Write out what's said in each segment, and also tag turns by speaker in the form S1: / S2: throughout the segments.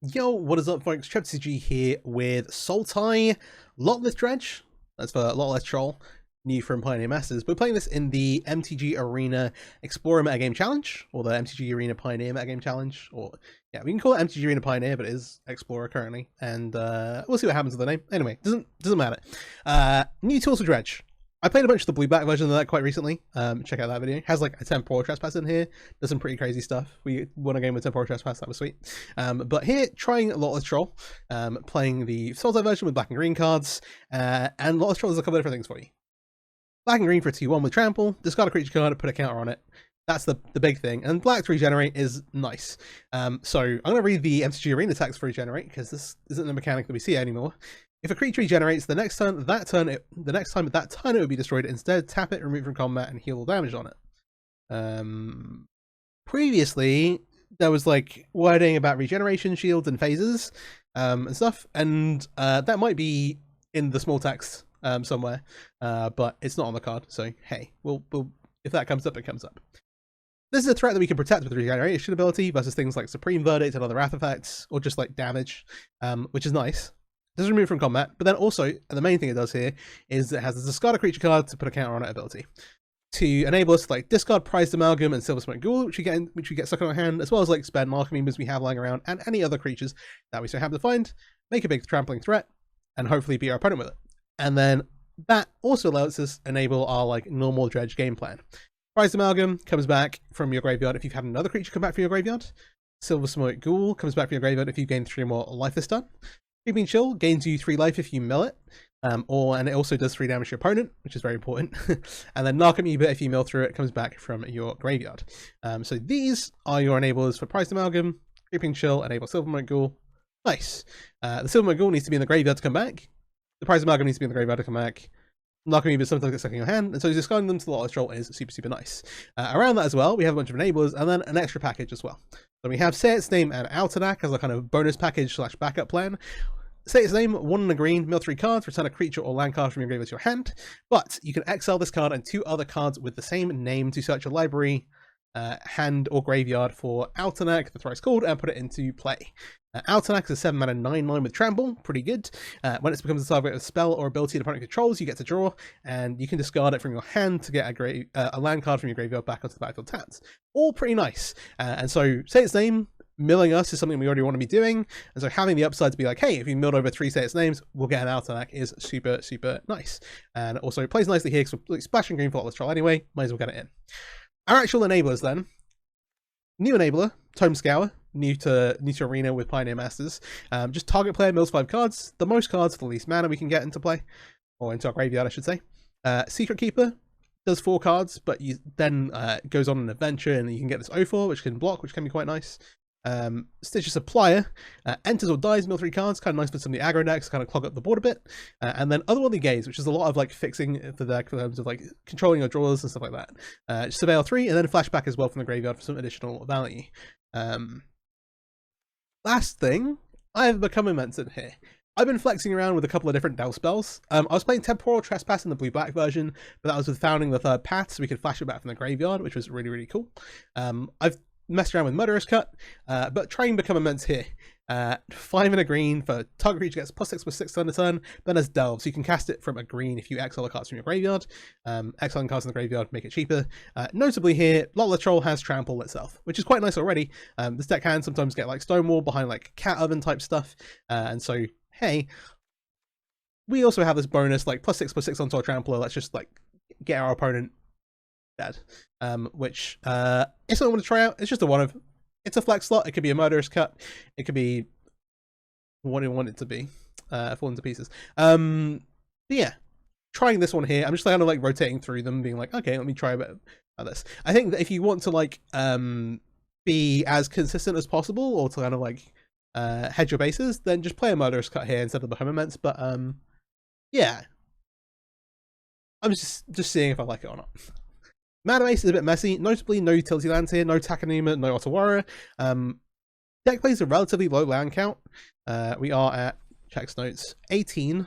S1: Yo, what is up, folks? MTG here with Sultai Lotleth Dredge. That's for Lotleth Troll, new from Pioneer Masters. We're playing this in the MTG Arena Explorer Metagame Challenge, or the MTG Arena Pioneer Metagame Challenge, or yeah, we can call it MTG Arena Pioneer, but it is Explorer currently, and we'll see what happens with the name. Anyway, doesn't matter. New tools for Dredge. I played a bunch of the blue-back version of that quite recently. Check out that video. It has like a temporal trespass in here. Does some pretty crazy stuff. We won a game with temporal trespass. That was sweet. But here, trying Lotleth Troll, playing the Sultai version with black and green cards, and Lotleth Troll does a couple of different things for you. Black and green for a 2/1 with trample. Discard a creature card, put a counter on it. That's the big thing. And black to regenerate is nice. So I'm going to read the MTG Arena text for regenerate, because this isn't a mechanic that we see anymore. If a creature regenerates the next time that turn it would be destroyed. Instead, tap it, remove from combat, and heal all damage on it. Previously, there was like wording about regeneration shields and phases and stuff, and that might be in the small text somewhere, but it's not on the card. So hey, we'll if that comes up, it comes up. This is a threat that we can protect with regeneration ability versus things like Supreme Verdict and other wrath effects, or just like damage, which is nice. Does remove from combat, but then also, and the main thing it does here is it has a discard a creature card to put a counter on it ability to enable us to like discard Prized Amalgam and Silver Smoke Ghoul, which we get stuck in our hand, as well as like spend Alchemy Members we have lying around and any other creatures that we so happen to find, make a big trampling threat, and hopefully beat our opponent with it. And then that also allows us enable our like normal Dredge game plan. Prized Amalgam comes back from your graveyard if you've had another creature come back from your graveyard. Silver Smoke Ghoul comes back from your graveyard if you've gained 3 more life this turn. Creeping Chill gains you 3 life if you mill it, and it also does 3 damage to your opponent, which is very important. And then Narcomoeba, if you mill through it, comes back from your graveyard. So these are your enablers for Prized Amalgam, Creeping Chill, enable Silver Smoke Ghoul. Nice. The Silver Smoke Ghoul needs to be in the graveyard to come back. The Prized Amalgam needs to be in the graveyard to come back. Narcomoeba sometimes gets stuck in your hand, and so discarding them to the Lotleth Troll is super nice. Around that as well, we have a bunch of enablers, and then an extra package as well. So we have Say Its Name and Altanak as a kind of bonus package / backup plan. Say Its Name, 1 in a green, mill 3 cards, return a creature or land card from your graveyard to your hand, but you can exile this card and 2 other cards with the same name to search your library, hand, or graveyard for Altanak, the thrice called, and put it into play. Altanak is a 7 mana 9/9 with trample, pretty good. When it becomes a target of a spell or ability the opponent controls, you get to draw, and you can discard it from your hand to get a land card from your graveyard back onto the battlefield tapped. All pretty nice. And so, Say Its Name, milling us is something we already want to be doing, and so having the upside to be like, hey, if you milled over 3 Say Its Names, we'll get an Altanak is super nice. And also it plays nicely here because we're like, splashing green for Lotleth Troll anyway, might as well get it in. Our actual enablers then. New enabler, Tome Scour, new to Arena with Pioneer Masters. Just target player mills 5 cards, the most cards for the least mana we can get into play, or into our graveyard I should say. Secret Keeper does 4 cards, but you then goes on an adventure and you can get this 0/4, which can block, which can be quite nice. Stitcher Supplier enters or dies, mill 3 cards, kind of nice for some of the aggro decks, kind of clog up the board a bit. And then Otherworldly Gaze, which is a lot of like fixing the deck in terms of like controlling your drawers and stuff like that. Surveil 3, and then Flashback as well from the graveyard for some additional value. Last thing, I have become immense in here. I've been flexing around with a couple of different Del spells. I was playing Temporal Trespass in the blue-black version, but that was with Founding the Third Path, so we could flash it back from the graveyard, which was really cool. I've messed around with Murderous Cut, but try and become immense here. 5 in a green for target creature gets +6/+6 on the turn, then as Delve, so you can cast it from a green if you exile the cards from your graveyard. Exiling cards in the graveyard make it cheaper. Notably here, Lotleth Troll has Trample itself, which is quite nice already. This deck can sometimes get like Stonewall behind like Cat Oven type stuff, and so hey, we also have this bonus like +6/+6 onto our Trampler. Let's just like get our opponent dead, which it's something I want to try out. It's just a one of, it's a flex slot. It could be a Murderous Cut, it could be what I want it to be, falling to pieces. But yeah, trying this one here, I'm just kind of like rotating through them, being like, okay, let me try a bit of this. I think that if you want to like be as consistent as possible, or to kind of like hedge your bases, then just play a Murderous Cut here instead of the Home Immense. But yeah, I'm just seeing if I like it or not. Mana base is a bit messy, notably no utility lands here, no Takanuma, no Otawara. Deck plays a relatively low land count. We are at, checks notes, 18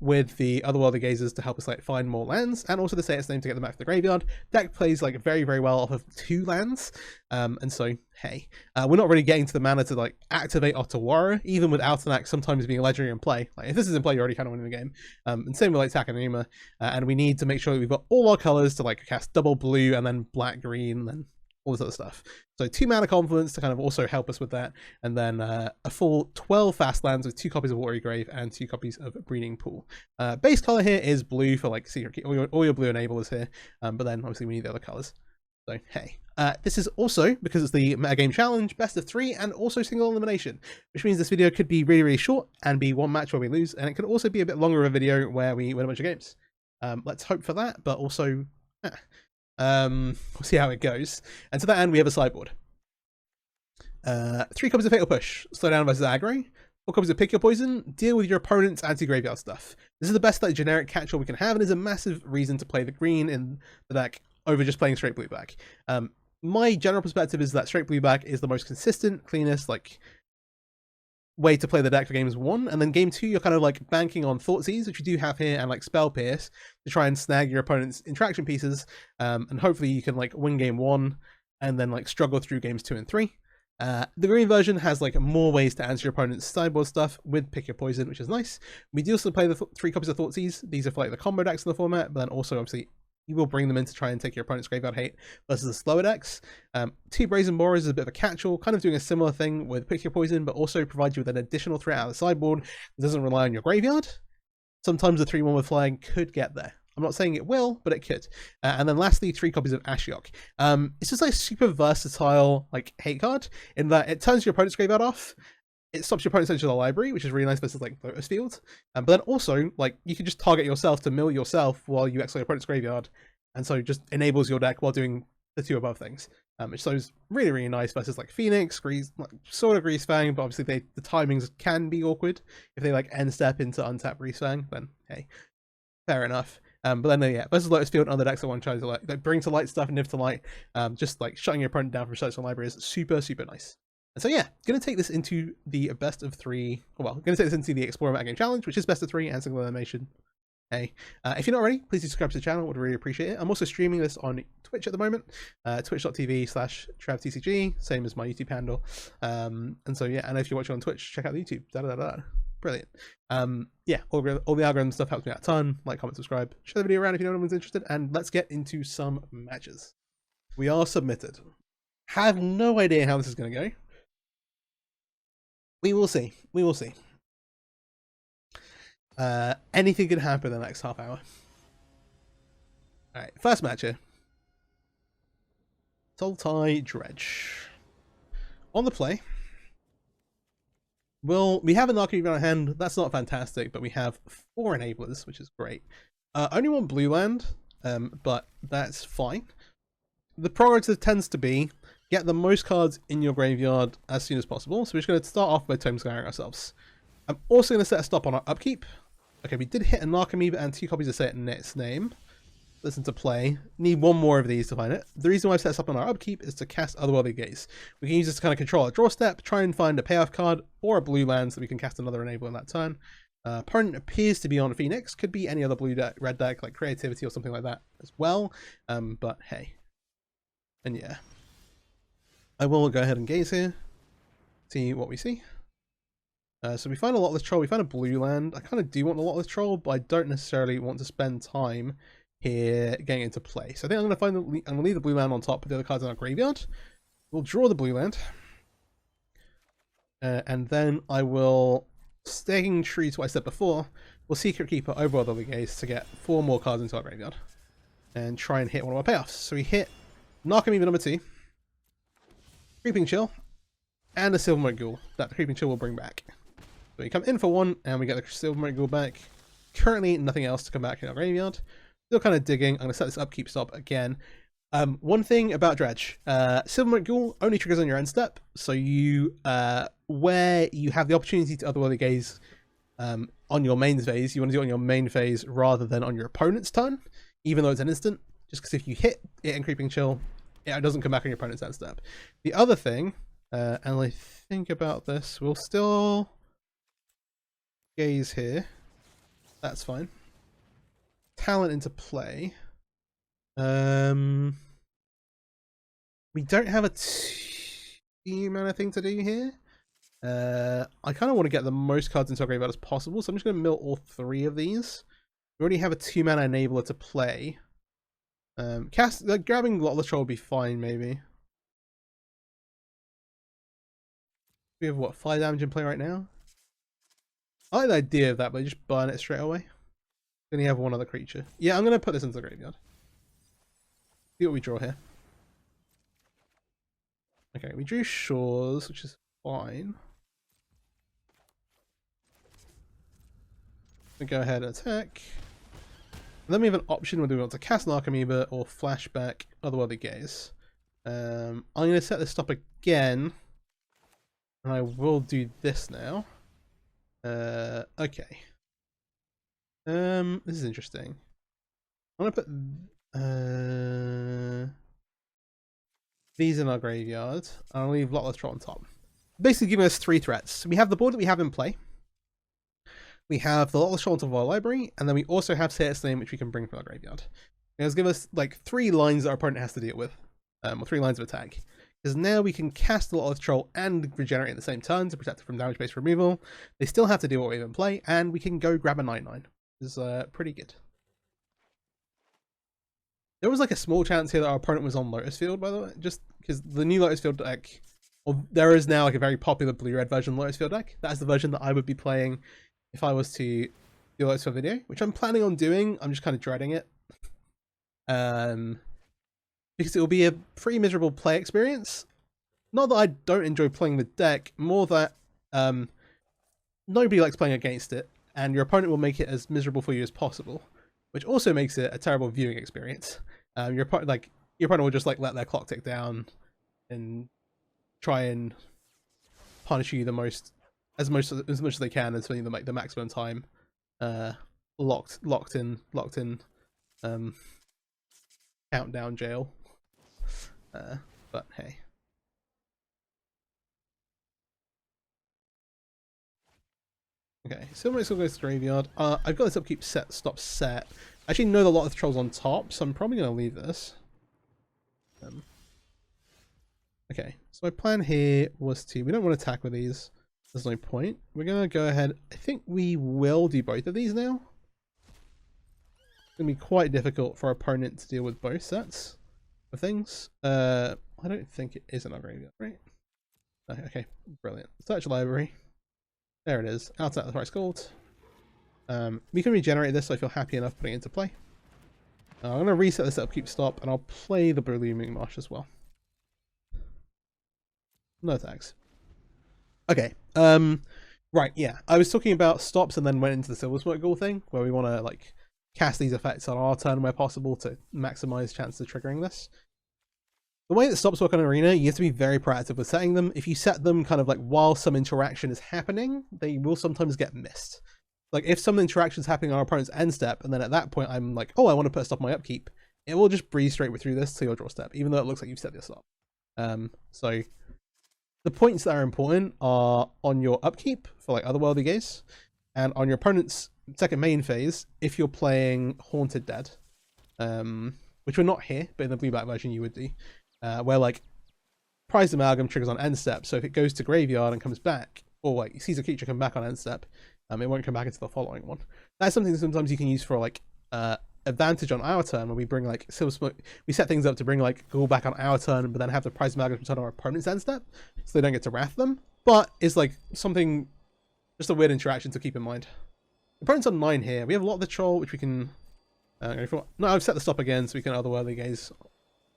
S1: with the Otherworldly Gazers to help us like find more lands, and also to say its name to get them back to the graveyard. Deck plays like very, very well off of 2 lands, and so hey, we're not really getting to the mana to like activate Otawara, even with Altanak sometimes being legendary in play. Like if this is in play, you're already kind of winning the game. And same with like Takanuma, and we need to make sure that we've got all our colors to like cast double blue and then black green and then all this other stuff. So 2 mana Confluence to kind of also help us with that, and then a full 12 fast lands with 2 copies of Watery Grave and 2 copies of Breeding Pool. Base color here is blue for like Secret Key, all your blue enablers here, but then obviously we need the other colors. So hey, this is also, because it's the Metagame Challenge, best of 3 and also single elimination, which means this video could be really, really short and be one match where we lose, and it could also be a bit longer of a video where we win a bunch of games. Let's hope for that, but also we'll see how it goes. And to that end, we have a sideboard. 3 copies of Fatal Push, slow down versus aggro. 4 copies of Pick Your Poison, deal with your opponent's anti-graveyard stuff. This is the best like generic catch-all we can have, and is a massive reason to play the green in the deck over just playing straight blue black. My general perspective is that straight blue black is the most consistent, cleanest like way to play the deck for games 1, and then game 2 you're kind of like banking on Thoughtseize, which you do have here, and like Spell Pierce to try and snag your opponent's interaction pieces, and hopefully you can like win game 1 and then like struggle through games 2 and 3. The green version has like more ways to answer your opponent's sideboard stuff with Pick Your Poison, which is nice. We do also play the 3 copies of Thoughtseize. These are for like the combo decks in the format, but then also obviously you will bring them in to try and take your opponent's graveyard hate versus the slower decks. 2 Brazen Borers is a bit of a catch-all, kind of doing a similar thing with Pick Your Poison, but also provides you with an additional threat out of the sideboard that doesn't rely on your graveyard. Sometimes the 3/1 with flying could get there. I'm not saying it will, but it could. And then lastly, 3 copies of Ashiok. It's just like a super versatile like hate card in that it turns your opponent's graveyard off. It stops your opponent's edge of the library, which is really nice versus like Lotus Field. But then also, like, you can just target yourself to mill yourself while you exile your opponent's graveyard, and so it just enables your deck while doing the 2 above things. Which is really, really nice versus like Phoenix, Grease, like, sort of Greasefang, but obviously the timings can be awkward. If they like end step into untap Greasefang, then hey, fair enough. But then yeah, versus Lotus Field and other decks that want to try to like bring to light stuff and niv to light, just like shutting your opponent down from search the library is super, super nice. And so yeah, going to take this into the best of 3, well, going to take this into the Explorer Metagame Challenge, which is best of 3 and single elimination. Hey, if you're not already, please do subscribe to the channel, would really appreciate it. I'm also streaming this on Twitch at the moment, twitch.tv/TravTCG, same as my YouTube handle. And so yeah, and if you're watching on Twitch, check out the YouTube. Brilliant. Yeah, all the algorithm stuff helps me out a ton. Like, comment, subscribe, share the video around if you know anyone's interested, and let's get into some matches. We are submitted. Have no idea how this is going to go. We will see. We will see. Anything could happen in the next half hour. Alright, first match here. Sultai Dredge. On the play. Well, we have a Narcomoeba on hand. That's not fantastic, but we have 4 enablers, which is great. Only 1 blue land, but that's fine. The prerogative tends to be get the most cards in your graveyard as soon as possible. So we're just going to start off by Tome Scour ourselves. I'm also going to set a stop on our upkeep. Okay, we did hit a Narcomoeba and 2 copies of Say Its Name. Listen to play. Need 1 more of these to find it. The reason why I've set this up on our upkeep is to cast Otherworldly Gaze. We can use this to kind of control our draw step, try and find a payoff card or a blue land so we can cast another enable in that turn. Opponent appears to be on Phoenix. Could be any other blue deck, red deck, like Creativity or something like that as well. But hey. And yeah. I will go ahead and gaze here. See what we see. So we find a Lotleth Troll. We found a blue land. I kind of do want the Lotleth Troll, but I don't necessarily want to spend time here getting into play. So I think I'm going to leave the blue land on top of the other cards in our graveyard. We'll draw the blue land. And then I will, staying true to what I said before, we'll Secret Keeper Otherworldly Gaze to get 4 more cards into our graveyard. And try and hit one of our payoffs. So we hit Narcomoeba number 2, Creeping Chill, and a Silvermote Ghoul that the Creeping Chill will bring back. So we come in for 1, and we get the Silvermote Ghoul back. Currently, nothing else to come back in our graveyard. Still kind of digging. I'm going to set this upkeep stop again. One thing about Dredge. Silvermote Ghoul only triggers on your end step. So you, where you have the opportunity to Otherworldly Gaze on your main phase, you want to do it on your main phase rather than on your opponent's turn, even though it's an instant. Just because if you hit it in Creeping Chill, it doesn't come back on your opponent's end step. The other thing, and I think about this, we'll still gaze here. That's fine. Talent into play. We don't have a team thing to do here. I kind of want to get the most cards into our graveyard as possible, so I'm just going to mill all 3 of these. We already have a 2-mana enabler to play. Grabbing Lotleth Troll would be fine, maybe. We have what, 5 damage in play right now? I like the idea of that, but just burn it straight away. Then you have one other creature. Yeah, I'm going to put this into the graveyard. See what we draw here. Okay, we drew Shores, which is fine. We go ahead and attack. And then we have an option whether we want to cast an Archimedes or flashback Otherworldly Gaze. I'm going to set this stop again. And I will do this now. Okay. This is interesting. I'm going to put these in our graveyard. I'll leave Lotleth Troll on top. Basically giving us 3 threats. We have the board that we have in play. We have the Lotleth Troll on top of our library, and then we also have Satyrs Name, which we can bring from our graveyard. It's give us like 3 lines that our opponent has to deal with, or 3 lines of attack. Because now we can cast the Lotleth Troll and regenerate at the same turn to protect it from damage-based removal. They still have to deal with what we have in play, and we can go grab a 9/9. This is pretty good. There was like a small chance here that our opponent was on Lotus Field, by the way, just because the new Lotus Field deck, well, there is now like a very popular blue-red version of Lotus Field deck. That's the version that I would be playing if I was to do a Lotus Field video, which I'm planning on doing. I'm just kind of dreading it. Because it will be a pretty miserable play experience. Not that I don't enjoy playing the deck, more that nobody likes playing against it, and your opponent will make it as miserable for you as possible, which also makes it a terrible viewing experience. Your opponent will just like let their clock tick down and try and punish you as much as they can, and spending the maximum time locked in countdown jail. But hey. Okay, Silver still goes to the graveyard. I've got this upkeep stop set. I actually know that a lot of the trolls on top, so I'm probably going to leave this. Okay, so my plan here was we don't want to attack with these. There's no point. We're going to go ahead. I think we will do both of these now. It's going to be quite difficult for our opponent to deal with both sets of things. I don't think it is in our graveyard, right? Okay, brilliant. Search library. There it is. Outside the price gold. We can regenerate this, so I feel happy enough putting it into play. I'm going to reset this upkeep stop, and I'll play the Blooming Marsh as well. No tags. Okay. Right, yeah. I was talking about stops and then went into the Silver Smoke Ghoul thing, where we want to like cast these effects on our turn where possible to maximize chances of triggering this. The way that stops work on Arena, you have to be very proactive with setting them. If you set them kind of like while some interaction is happening, they will sometimes get missed. Like if some interaction is happening on our opponent's end step, and then at that point I'm like, oh, I want to put a stop on my upkeep, it will just breeze straight through this to your draw step, even though it looks like you've set this up. So the points that are important are on your upkeep for like Otherworldly Gaze, and on your opponent's second main phase if you're playing Haunted Dead, which we're not here, but in the blue-black version you would do. Where like Prized Amalgam triggers on end step, so if it goes to graveyard and comes back, or like sees a creature come back on end step, it won't come back into the following one. That's something that sometimes you can use for like advantage on our turn, when we bring like Silver Smoke, we set things up to bring like Ghoul back on our turn, but then have the Prized Amalgam return on our opponent's end step, so they don't get to wrath them. But it's like something, just a weird interaction to keep in mind. The opponent's on 9 here. We have a lot of the Troll, which we can go for. No, I've set the stop again, so we can Otherworldly Gaze.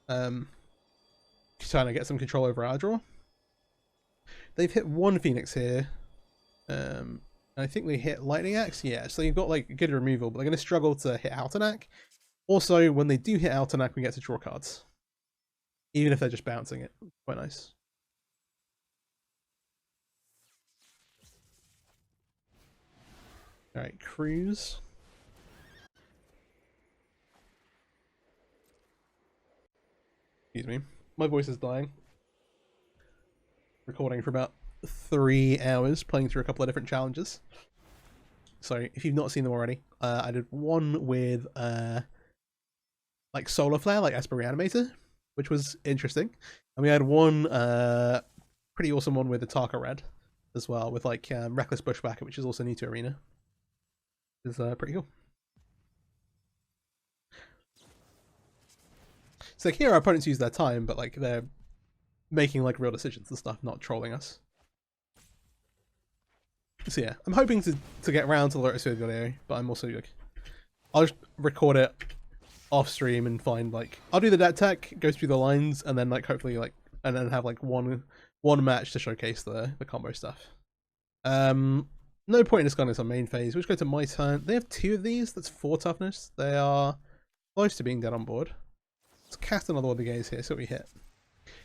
S1: Trying to get some control over our draw. They've hit 1 Phoenix here. I think they hit Lightning Axe. Yeah, so you've got like good removal, but they're going to struggle to hit Altanak. Also, when they do hit Altanak, we get to draw cards, even if they're just bouncing it. Quite nice. All right, Cruise. Excuse me. My voice is dying. Recording for about 3 hours, playing through a couple of different challenges. So if you've not seen them already, I did one with like Solar Flare, like Esper Reanimator, which was interesting. And we had one pretty awesome one with Ataka Red as well, with like Reckless Bushwhacker, which is also new to Arena. It's pretty cool. So like, here our opponents use their time, but like they're making like real decisions and stuff, not trolling us. So yeah, I'm hoping to get around to the Lotus video, but I'm also like, I'll just record it off stream and find like, I'll do the deck tech, go through the lines, and then like hopefully like, and then have like one match to showcase the combo stuff. No point in discarding this on main phase. We'll just go to my turn. They have 2 of these. That's 4 toughness. They are close to being dead on board. Let's cast another one of the gaze here. So we hit.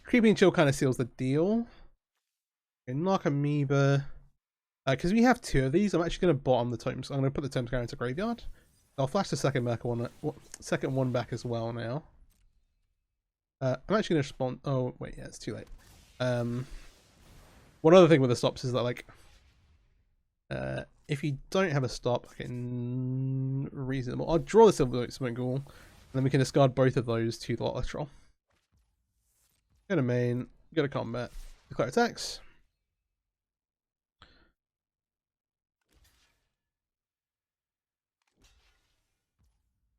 S1: Creeping Chill kind of seals the deal. Okay, knock Amoeba. Because we have 2 of these, I'm actually going to bottom the Tomes. I'm going to put the Tome Scour into graveyard. I'll flash the second one back as well now. I'm actually going to spawn. Oh wait, yeah, it's too late. One other thing with the stops is that like, if you don't have a stop, reasonable. I'll draw the Silver Smoke Ghoul, and then we can discard both of those to the Lotleth Troll. Go to main, go to combat, declare attacks.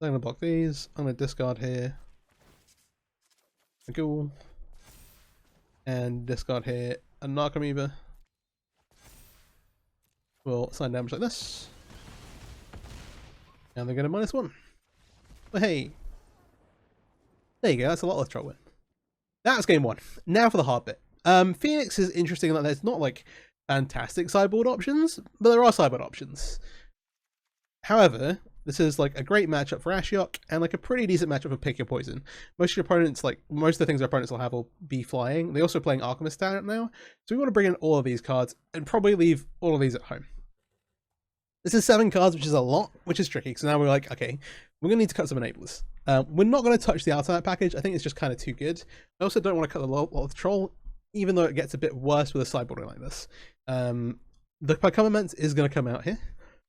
S1: I'm going to block these. I'm going to discard here. A Ghoul. And discard here a Narc Amoeba. We'll assign damage like this. And they're going to -1. But hey. There you go, that's a Lotleth Troll win. That's game 1. Now for the hard bit. Phoenix is interesting in that there's not like fantastic sideboard options, but there are sideboard options. However, this is like a great matchup for Ashiok and like a pretty decent matchup for Pick Your Poison. Most of your opponents, like most of the things our opponents will have will be flying. They're also playing Alchemist Talent now, so we want to bring in all of these cards and probably leave all of these at home. This is 7 cards, which is a lot, which is tricky. So now we're like, okay, we're gonna need to cut some enablers. We're not going to touch the Altanak package. I think it's just kind of too good. I also don't want to cut the Lotleth Troll, even though it gets a bit worse with a sideboarding like this. The Pycomment is going to come out here.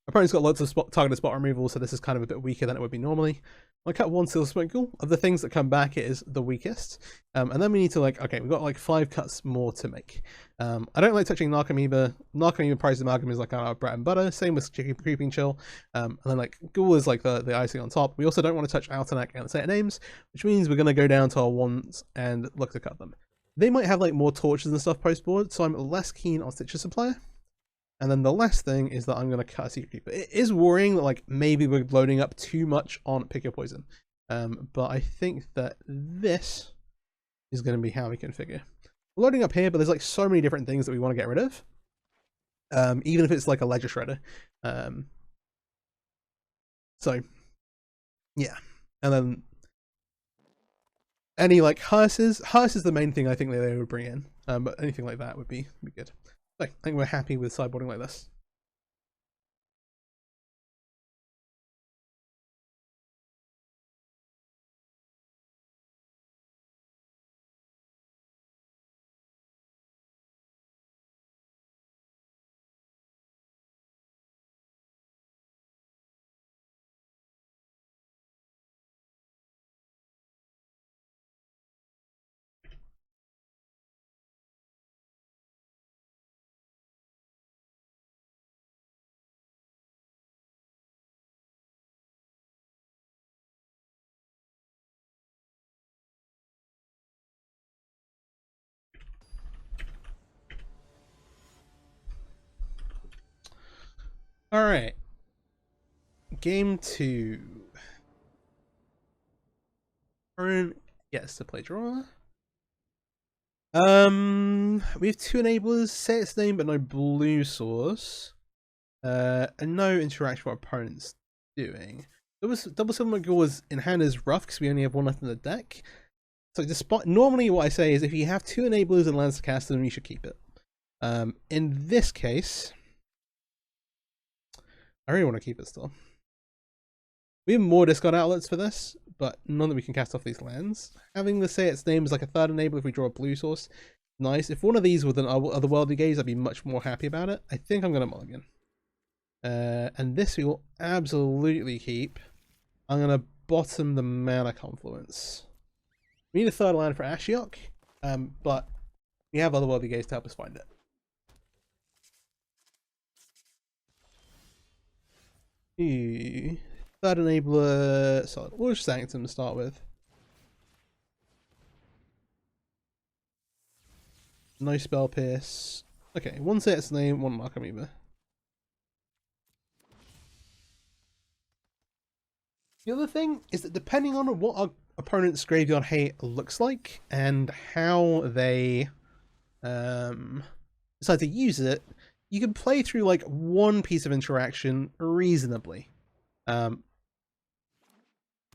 S1: Opponent's got loads of targeted spot removal, so this is kind of a bit weaker than it would be normally. I cut 1 Silver Smoke Ghoul. Of the things that come back, it is the weakest. And then we need to like, okay, we've got like 5 cuts more to make. I don't like touching Narc Amoeba. Narc Amoeba Prize Amalgam is like our bread and butter. Same with Creeping Chill. And then like Ghoul is like the icing on top. We also don't want to touch Altanak and set names, which means we're going to go down to our ones and look to cut them. They might have like more torches and stuff post board, so I'm less keen on Stitcher Supplier. And then the last thing is that I'm going to cut a Secret Keeper. It is worrying that like maybe we're loading up too much on Pick Your Poison. But I think that this is going to be how we configure. We're loading up here, but there's like so many different things that we want to get rid of. Even if it's like a Ledger Shredder. So, yeah. And then any like hearses. Hearse is the main thing I think they would bring in. But anything like that would be good. So, I think we're happy with sideboarding like this. All right. Game 2. Aaron gets to play draw. We have 2 enablers, say its name, but no blue source. And no interaction with our opponent's doing. Double Silver Ghoul is in hand is rough because we only have 1 left in the deck. So despite normally what I say is if you have 2 enablers and lands to cast them, you should keep it. In this case, I really want to keep it still. We have more discard outlets for this, but none that we can cast off these lands. Having the say its name is like a 3rd enabler if we draw a blue source. Nice. If one of these with an otherworldly gaze, I'd be much more happy about it. I think I'm going to mulligan. And this we will absolutely keep. I'm going to bottom the Mana Confluence. We need a third land for Ashiok, but we have Otherworldly Gaze to help us find it. Ooh. Third enabler, solid. We'll just Sanctum to start with. No Spell Pierce. Okay, one say its name, one Mark Amoeba. The other thing is that depending on what our opponent's graveyard hate looks like and how they decide to use it, you can play through like one piece of interaction reasonably.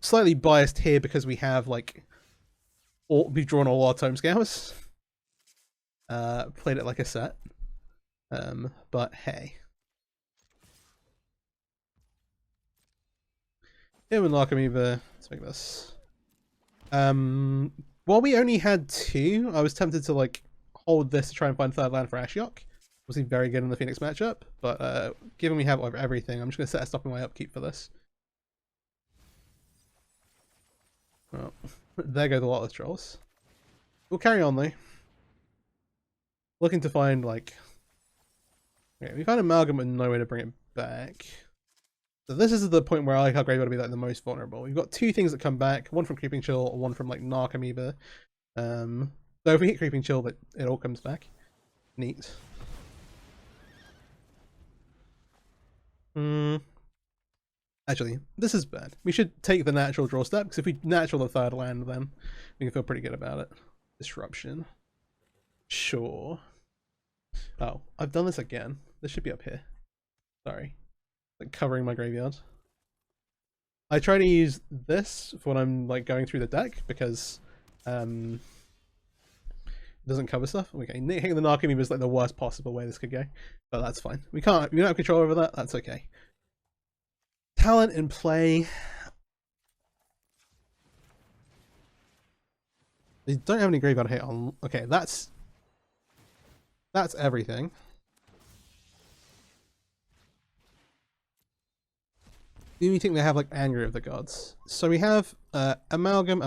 S1: Slightly biased here because we have like we've drawn all our Tome Scours. Played it like a set. But hey. Here with Amoeba, let's make this. While we only had 2, I was tempted to like hold this to try and find third land for Ashiok. Obviously very good in the Phoenix matchup, but given we have everything, I'm just going to set a stopping my upkeep for this. Well, there go the Lotleth Trolls. We'll carry on though. Looking to find like... Okay, we found Amalgam with no way to bring it back. So this is the point where I like our graveyard to be like the most vulnerable. We've got 2 things that come back, one from Creeping Chill, one from like Narc Amoeba. So if we hit Creeping Chill, it all comes back. Neat. Actually, this is bad. We should take the natural draw step, because if we natural the third land, then we can feel pretty good about it. Disruption. Sure. Oh, I've done this again. This should be up here. Sorry. Like covering my graveyard. I try to use this for when I'm like going through the deck because it doesn't cover stuff. Okay, hitting the Narc Amoeba is like the worst possible way this could go, but that's fine. We don't have control over that. That's okay. Talent in play. They don't have any graveyard hit on. Okay, that's everything. Do we think they have like Anger of the Gods? So we have Amalgam,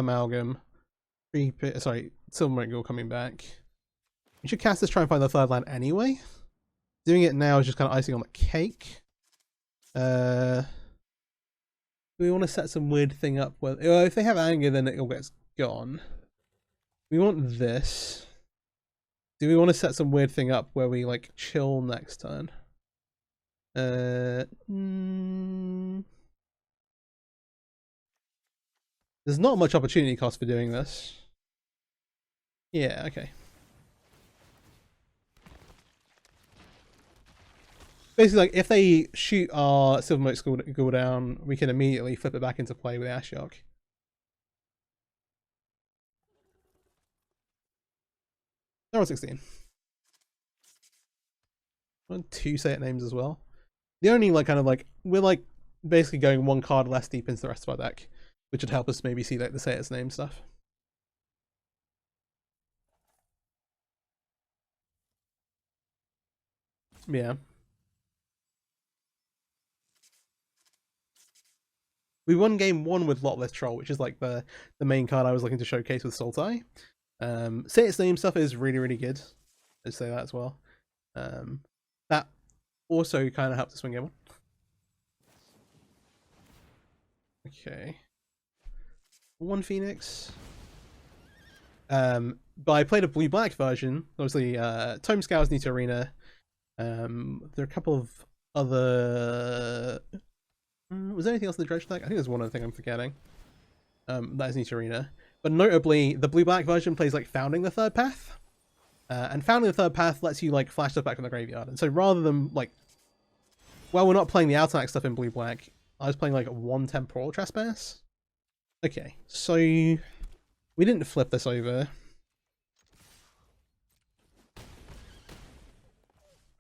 S1: Silvermate coming back. We should cast this, try and find the third land anyway. Doing it now is just kind of icing on the cake. We want to set some weird thing up where if they have Anger, then it all gets gone. We want this. Do we want to set some weird thing up where we like chill next turn? There's not much opportunity cost for doing this. Yeah, okay. Basically, like, if they shoot our Silvermote cooldown, we can immediately flip it back into play with Ashiok. They're on 16. 2 set names as well. The only like kind of like we're like basically going 1 card less deep into the rest of our deck, which would help us maybe see like the say its name stuff. Yeah. We won game 1 with Lotleth Troll, which is like the main card I was looking to showcase with Sultai. Say its name stuff is really, really good. I'd say that as well. That also kind of helped us win game 1. Okay. 1 Phoenix. But I played a blue-black version. Obviously, Tome Scour's new to Arena. There are a couple of other... was there anything else in the Dredge deck? I think there's one other thing I'm forgetting. That is new to Arena. But notably, the blue-black version plays like Founding the Third Path. And Founding the Third Path lets you like flash stuff back from the graveyard. And so rather than like... Well, we're not playing the Altanak stuff in blue-black. I was playing like 1 Temporal Trespass. Okay, so we didn't flip this over.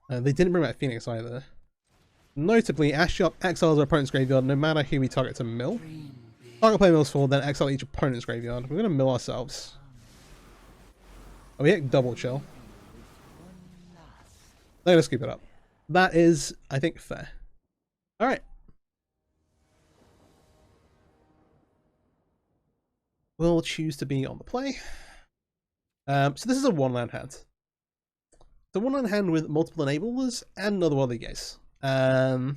S1: They didn't bring back Phoenix either. Notably, Ashiok exiles our opponent's graveyard no matter who we target to mill. Target player mills 4, then exile each opponent's graveyard. We're going to mill ourselves. Oh, we hit double chill. They're going to scoop it up. That is, I think, fair. All right. We'll choose to be on the play. So this is a one-land hand. The one-land hand with multiple enablers and otherworldly gaze. It's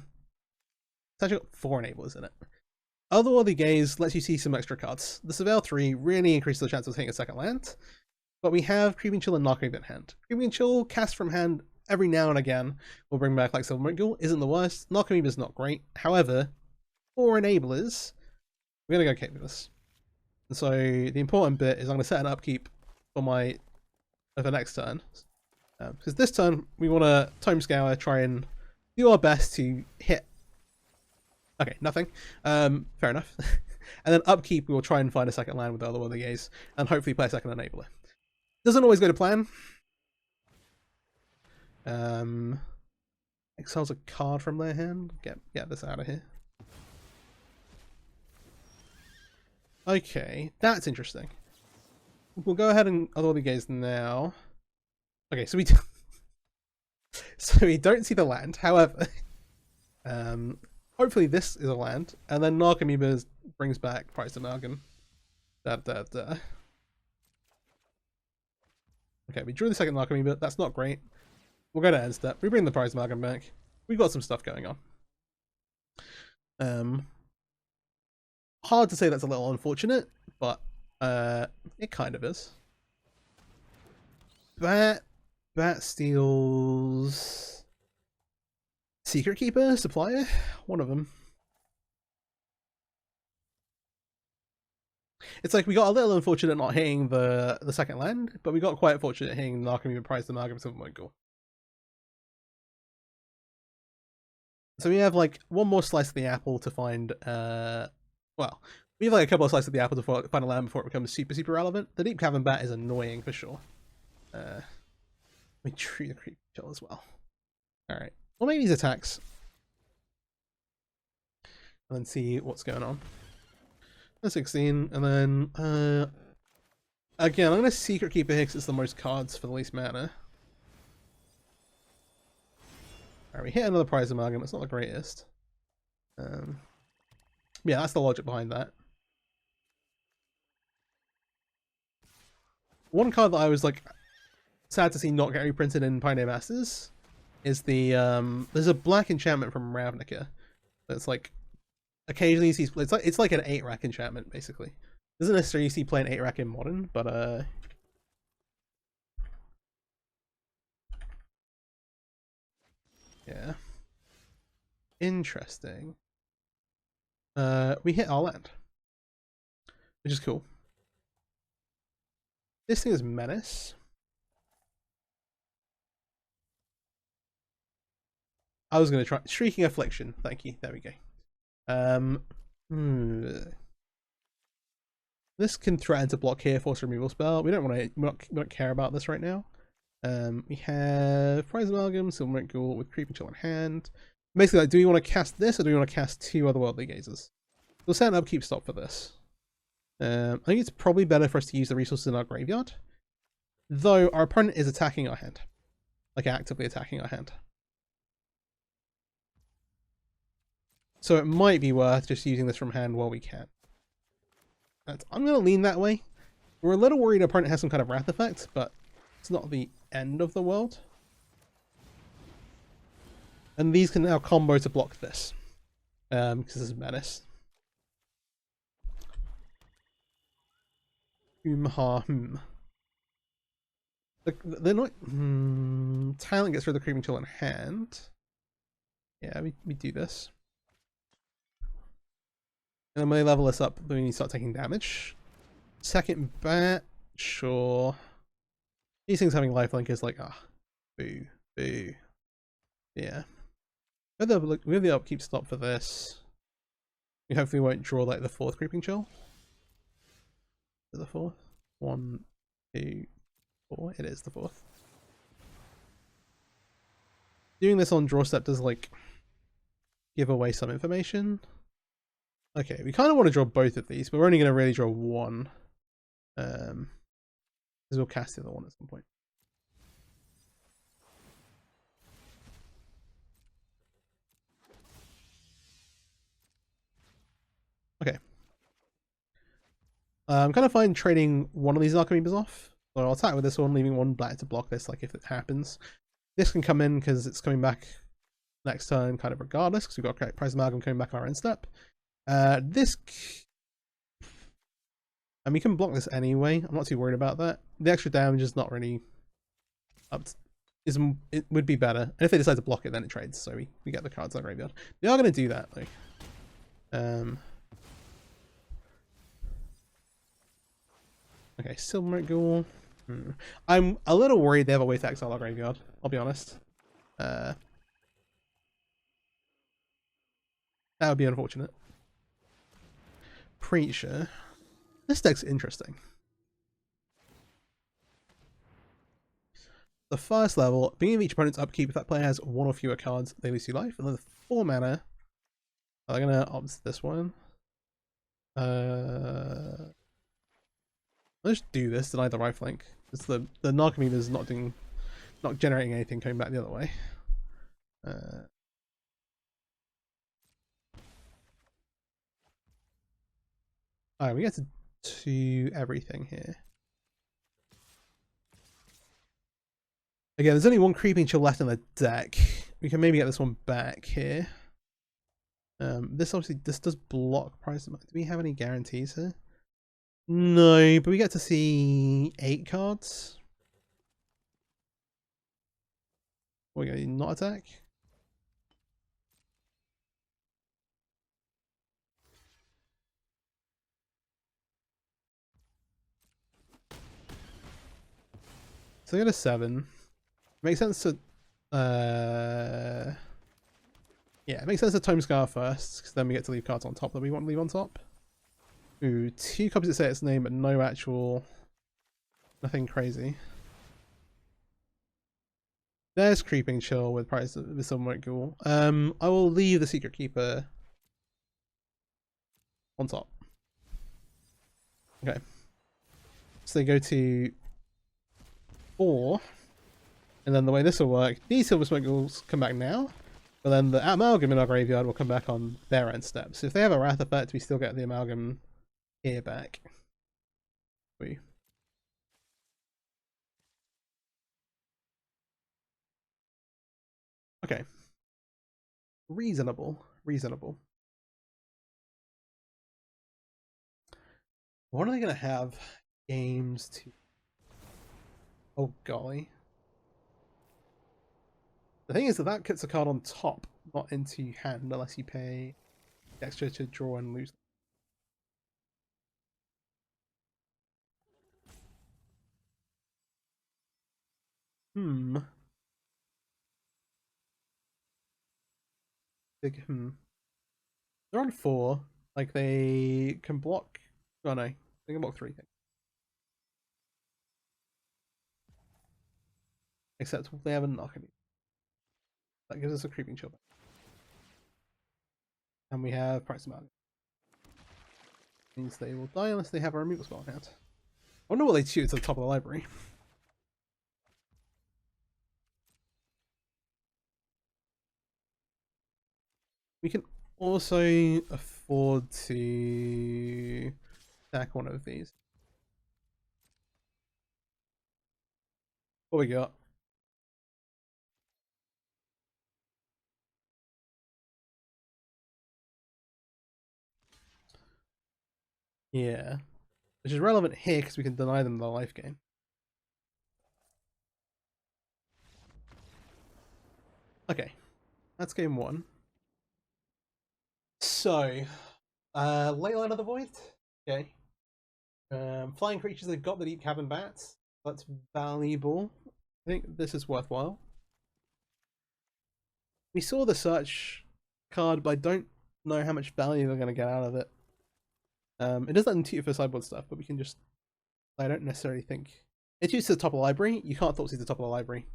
S1: actually got 4 enablers in it. Otherworldly gaze lets you see some extra cards. The Surveil 3 really increases the chance of hitting a second land. But we have Creeping Chill and Knocking in hand. Creeping Chill, cast from hand every now and again, will bring back like Silver Ghoul, isn't the worst. Knocking is not great. However, 4 enablers, we're going to go kick with this. And so the important bit is I'm going to set an upkeep for the next turn. Because this turn, we want to Tome Scour, try and do our best to hit. Okay, nothing. Fair enough. And then upkeep, we will try and find a second land with the Otherworldly Gaze, and hopefully play a second enabler. Doesn't always go to plan. Exiles a card from their hand. Get this out of here. Okay, that's interesting. We'll go ahead and Otherworldly Gaze now. Okay, so we don't see the land. However, hopefully this is a land, and then Narcomoeba brings back Price Amalgam. Okay, we drew the second Narcomoeba. That's not great. We'll go to end step. We bring the Price Amalgam back. We've got some stuff going on. Hard to say that's a little unfortunate, but it kind of is. Bat steals Secret Keeper, Supplier, one of them. It's like we got a little unfortunate not hitting the second land, but we got quite fortunate hitting Narcomoeba, Price Amalgam, Silver Ghoul. So we have like one more slice of the apple to find. Well, we have like a couple of slices of the apple to find a land before it becomes super relevant. The Deep Cavern Bat is annoying for sure. We treat the Creeping Chill as well. Alright. We'll make these attacks. And then see what's going on. 16, and then again, I'm going to Secret Keeper here because it's the most cards for the least mana. Alright, we hit another Prize Amalgam. It's not the greatest. Yeah, that's the logic behind that. One card that I was like sad to see not get reprinted in Pioneer Masters is the there's a black enchantment from Ravnica that's like occasionally you see it's like an 8-rack enchantment basically. Doesn't necessarily see play an 8-rack in Modern, but yeah, interesting. We hit our land, which is cool. This thing is Menace. I was going to try Shrieking Affliction. Thank you. There we go. This can threaten to block here, force removal spell. We don't want to. We don't care about this right now. We have Prize Amalgam, Silver Ghoul with Creeping Chill in hand. Basically, like, do we want to cast this or do we want to cast 2 Otherworldly Gazes? We'll set an upkeep stop for this. I think it's probably better for us to use the resources in our graveyard, though our opponent is attacking our hand, like actively attacking our hand. So it might be worth just using this from hand while we can. I'm going to lean that way. We're a little worried our opponent has some kind of wrath effect, but it's not the end of the world. And these can now combo to block this, because this is Menace. They're not. Talent gets rid of the Creeping Chill in hand. Yeah, we do this. And then when they level this up, then we need to start taking damage. Second bat, sure. These things having lifelink is like, boo, boo. Yeah. We have the upkeep stop for this. We hopefully won't draw like the 4th Creeping Chill. Is it the 4th? 1, 2, 4. It is the 4th. Doing this on draw step does like give away some information. Okay, we kind of want to draw both of these, but we're only going to really draw one. Because we'll cast the other one at some point. I'm kind of fine trading one of these Archimedes off. So I'll attack with this one, leaving one black to block this, like if it happens. This can come in because it's coming back next turn, kind of regardless, because we've got Price Amalgam coming back on our end step. This... And we can block this anyway. I'm not too worried about that. The extra damage is not really up to, it would be better. And if they decide to block it, then it trades. So we get the cards on graveyard. They are going to do that though. Okay, Silver Ghoul. I'm a little worried they have a way to exile our graveyard. I'll be honest. That would be unfortunate. Preacher. This deck's interesting. The first level, beginning of each opponent's upkeep, if that player has one or fewer cards, they lose 2 life. And then the 4 mana, I'm gonna opt this one. Let's just do this, deny the lifelink. It's the Narcometer is not generating anything coming back the other way. Alright, we get to everything here. Again, there's only one Creeping Chill left in the deck. We can maybe get this one back here. This does block price. Do we have any guarantees here? No, but we get to see 8 cards. We're going to not attack. So we got a 7. Makes sense to yeah, it makes sense to Tome Scour first, because then we get to leave cards on top that we want to leave on top. Ooh, 2 copies that say its name, but no actual... nothing crazy. There's Creeping Chill with price with Silver Ghoul. I will leave the Secret Keeper on top. Okay. So they go to 4. And then the way this will work, these Silver Smoke Ghouls come back now. But then the Amalgam in our graveyard will come back on their end step. So if they have a Wrath effect, we still get the Amalgam here back. Okay. Reasonable. Reasonable. When are they going to have games to... Oh, golly. The thing is that puts a card on top, not into hand, unless you pay extra to draw and lose. Big They're on 4. Like, they can block... Oh no, they can block 3 things. Except they have a Narcomedes. That gives us a Creeping Chill back. And we have Price Amalgam. Means they will die unless they have a removal spell in hand. I wonder what they choose at the top of the library. We can also afford to attack one of these. What we got? Yeah. Which is relevant here because we can deny them the life gain. Okay. That's game 1. So, Ley Line of the Void. Okay. Flying creatures, they've got the Deep Cavern Bats. That's valuable. I think this is worthwhile. We saw the search card, but I don't know how much value they're going to get out of it. It does that in tutor for sideboard stuff, but we can just... I don't necessarily think... It's used to the top of the library. You can't Thoughtseize the top of the library.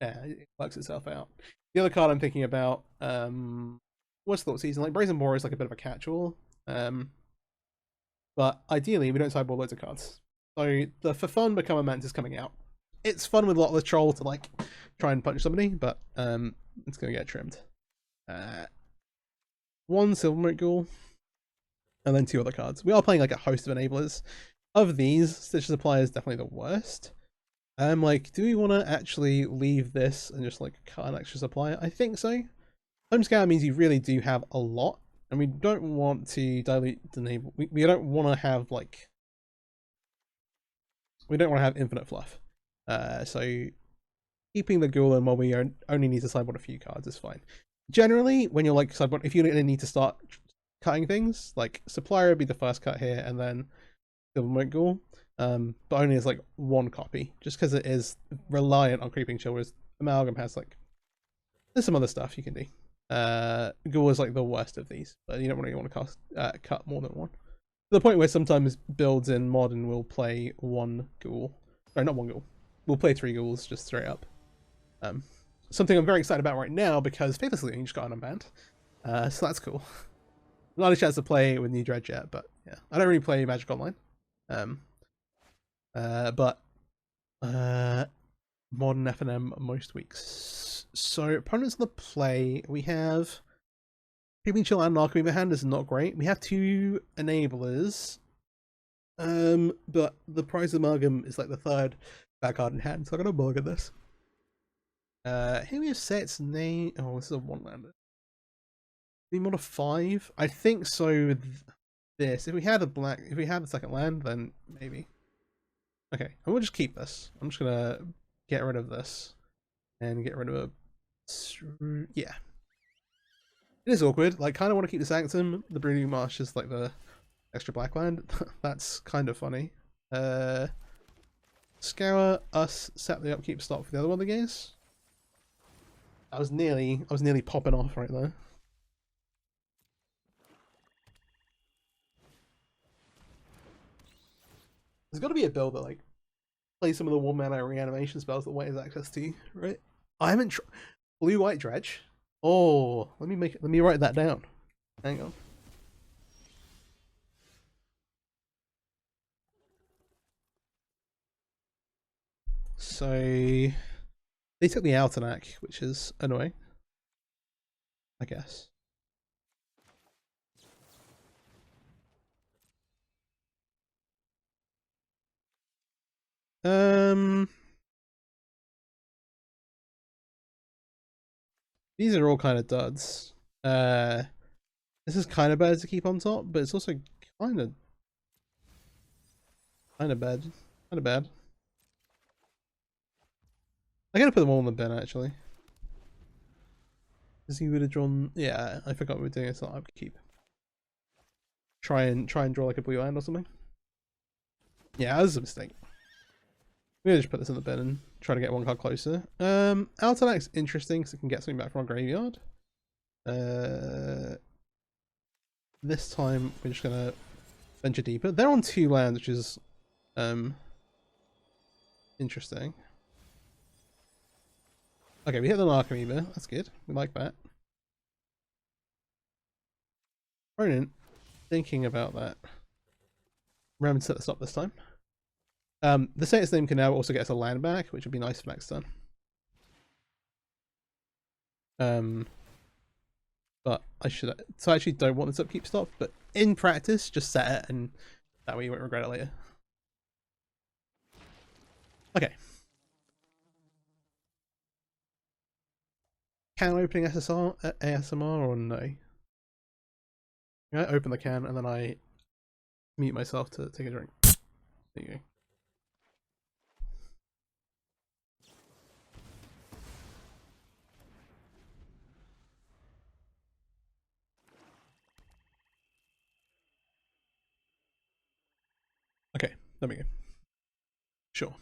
S1: Yeah, it works itself out. The other card I'm thinking about... what's Thoughtseize? Like, Brazen Boar is like a bit of a catch-all. But ideally, we don't sideboard loads of cards. So the For Fun Become a Mantis coming out. It's fun with Lotleth Troll to like try and punch somebody, but it's going to get trimmed. 1 Silver Ghoul. and then 2 other cards. We are playing like a host of enablers. Of these, Stitch Supply is definitely the worst. Like, do we want to actually leave this and just like cut an extra supply? I think so. Tome Scour means you really do have a lot, and we don't want to dilute the enable. We don't want to have like, we don't want to have infinite fluff. So keeping the ghoul in while we only need to sideboard a few cards is fine. Generally, when you're like sideboard, if you need to start cutting things, like Supplier would be the first cut here, and then Silvermote Ghoul. But only as like 1 copy, just because it is reliant on Creeping Chill, whereas Amalgam has like, there's some other stuff you can do. Ghoul is like the worst of these, but you don't really want to cut more than 1. To the point where sometimes builds in Modern will play 1 Ghoul. Sorry, not 1 Ghoul. We'll play 3 Ghouls just straight up. Something I'm very excited about right now because Faithless Looting just got unbanned. So that's cool. Not a chance to play with New Dredge yet, but yeah. I don't really play Magic Online. But Modern FNM most weeks. So opponents on the play, we have Creeping Chill and Alchemy in hand is not great. We have 2 enablers. But the Prize of Amalgam is like the 3rd bad card in hand, so I'm gonna bargain this. Here we have Set's name. Oh, this is a 1-lander. Need more to 5? I think so. This, if we had the 2nd land, then maybe. Okay, and we'll just keep this. I'm just gonna get rid of this and get rid of a. Yeah, it is awkward. Like, kind of want to keep the Sanctum. The Brooding Marsh is like the extra black land. That's kind of funny. Scour us, set the upkeep stop for the other one, I guess. I was nearly popping off right there. There's got to be a build that like plays some of the 1-mana reanimation spells that White has access to, right? I haven't Blue-White Dredge. Oh, let me write that down. Hang on. So they took the Altanak, which is annoying, I guess. These are all kind of duds. This is kind of bad to keep on top, but it's also kind of bad. Kind of bad. I gotta put them all in the bin actually. Because he would have drawn. Yeah, I forgot we were doing it. It's not upkeep. Try and draw like a blue land or something. Yeah, that was a mistake. We're gonna just put this in the bin and try to get 1 card closer. Altanak's interesting because it can get something back from our graveyard. This time we're just gonna venture deeper. They're on 2 lands, which is interesting. Okay, we hit the Alchemy Beaver. That's good. We like that. Ronan, thinking about that. Remember to set this up this time. The Saint's name can now also get us a land back, which would be nice for next turn. But so I actually don't want this upkeep stop, but in practice, just set it, and that way you won't regret it later. Okay. Can opening ASMR or no? I open the can and then I mute myself to take a drink. There you go. Okay, there we go. Sure.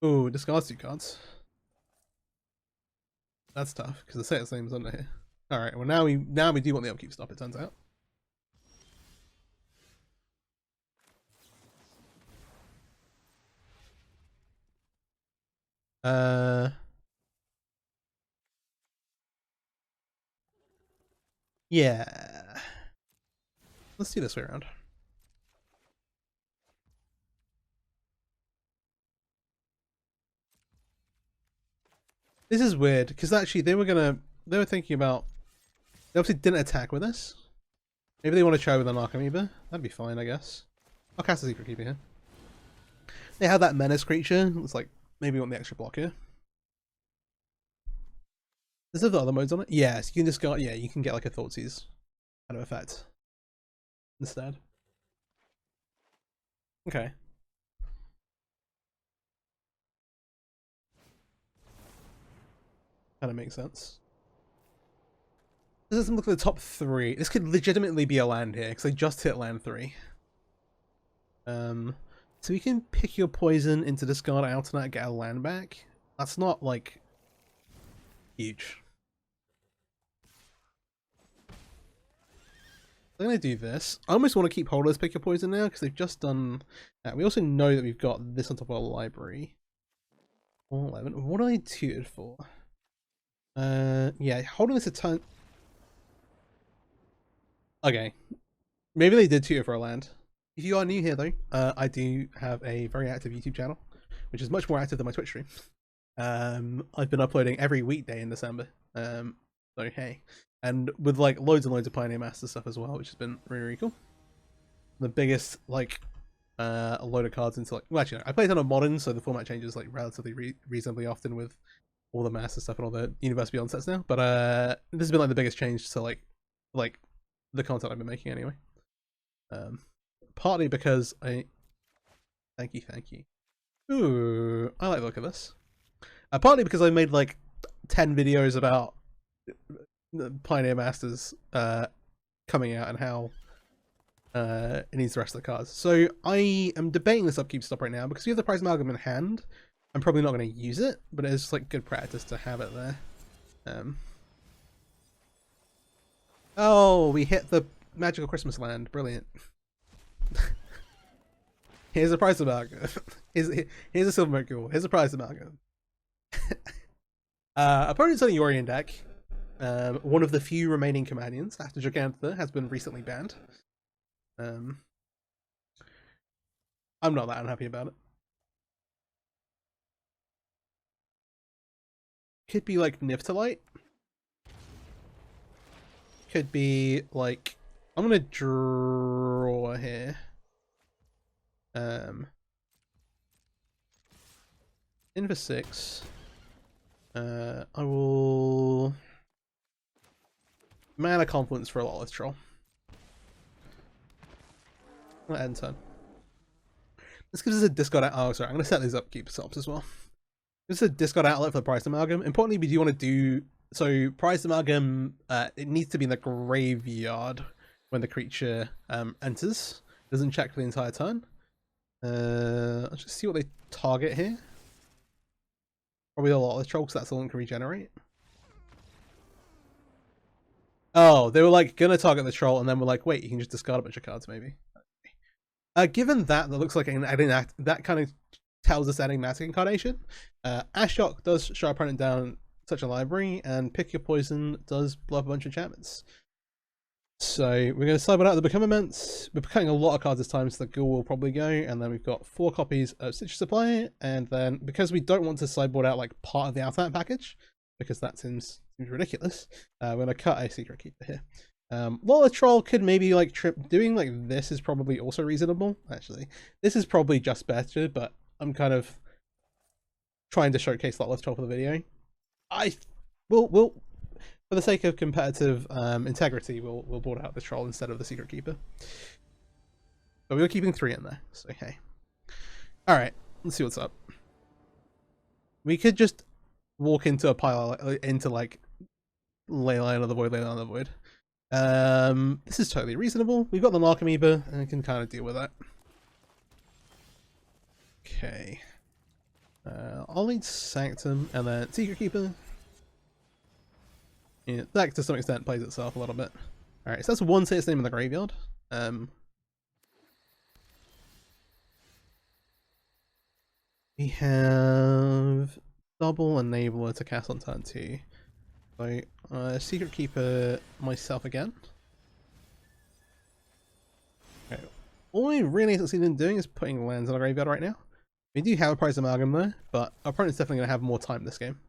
S1: Oh, discards 2 cards. That's tough because the set's name's under here. All right. Well, now we do want the upkeep stop. It turns out. Yeah. Let's do this way around. This is weird because actually they were thinking about. They obviously didn't attack with us, Maybe they want to try with an Archimeber. That'd be fine, I guess. I'll cast a Secret Keeper here. They have that Menace creature. It's like, maybe we want the extra block here. Does it have the other modes on it? Yes, you can discard, yeah, you can get like a Thoughtseize kind of effect instead. Okay. Kind of makes sense. This doesn't look at the top 3. This could legitimately be a land here, because I just hit land 3. So you can pick your poison into discard Altanak, get a land back. That's not, like, huge. I'm going to do this. I almost want to keep holders pick your poison now, because they've just done that. We also know that we've got this on top of our library. 411. What are they tutored for? Yeah, holding this a ton. Okay. Maybe they did tutor for a land. If you are new here though, I do have a very active YouTube channel, which is much more active than my Twitch stream. I've been uploading every weekday in December. So hey. And with like loads and loads of Pioneer Master stuff as well, which has been really, really cool. The biggest like a load of cards into like, well actually no, I play a ton of modern, so the format changes like relatively reasonably often with all the Master stuff and all the Universe Beyond sets now. But this has been like the biggest change to like the content I've been making anyway. Partly because thank you. Ooh, I like the look of this. Partly because I made like 10 videos about the Pioneer Masters coming out and how it needs the rest of the cards. So I am debating this upkeep stop right now because we have the Prize Amalgam in hand. I'm probably not going to use it, but it's just like good practice to have it there. Oh, we hit the Magical Christmas Land. Brilliant. Here's a Prize Amalgam. Here's a Silver Mercure. Here's a Prize Amalgam. Opponent's on the Orion deck. One of the few remaining Companions after Gigantha has been recently banned. I'm not that unhappy about it. Could be like Niftalite. Could be like, I'm gonna draw here. In for 6. I will Mana Confluence for a Lotleth Troll. End turn. This gives us a discard out. Oh, sorry, I'm gonna set these up, keep stops as well. This is a discard outlet for the Prize Amalgam. Importantly, we do want to do so. Prize Amalgam, it needs to be in the graveyard when the creature enters. It doesn't check for the entire turn. Let's just see what they target here. Probably a Lotleth Troll because that's the one that can regenerate. Oh, they were like gonna target the troll, and then we're like, wait, you can just discard a bunch of cards, maybe. Given that looks like an adding act. That kind of tells us enigmatic incarnation. Ashiok does shut our opponent down such a library, and Pick Your Poison does blow up a bunch of enchantments. So we're going to sideboard out the Become Immense. We're cutting a lot of cards this time, so the Ghoul will probably go, and then we've got 4 copies of Citrus Supply, and then because we don't want to sideboard out like part of the Altanak package, because that seems ridiculous, we're going to cut a Secret Keeper here. Lotleth Troll could maybe like doing like this is probably also reasonable. Actually, this is probably just better, but I'm kind of trying to showcase Lotleth Troll for the video. I will for the sake of competitive integrity, we'll board out the Troll instead of the Secret Keeper. But we were keeping 3 in there, so hey. All right, let's see what's up. We could just walk into a pile into like Leyline of the Void, Leyline of the Void. This is totally reasonable. We've got the Narcomoeba, and I can kind of deal with that. Okay. I'll need Sanctum, and then Secret Keeper. Yeah, that to some extent plays itself a little bit. Alright, so that's one Satyrs' Name in the graveyard. We have double Enabler to cast on turn 2. So, Secret Keeper myself again. Okay. All we really succeeded in doing is putting lands in the graveyard right now. We do have a Prize Amalgam there, but our opponent's definitely going to have more time this game.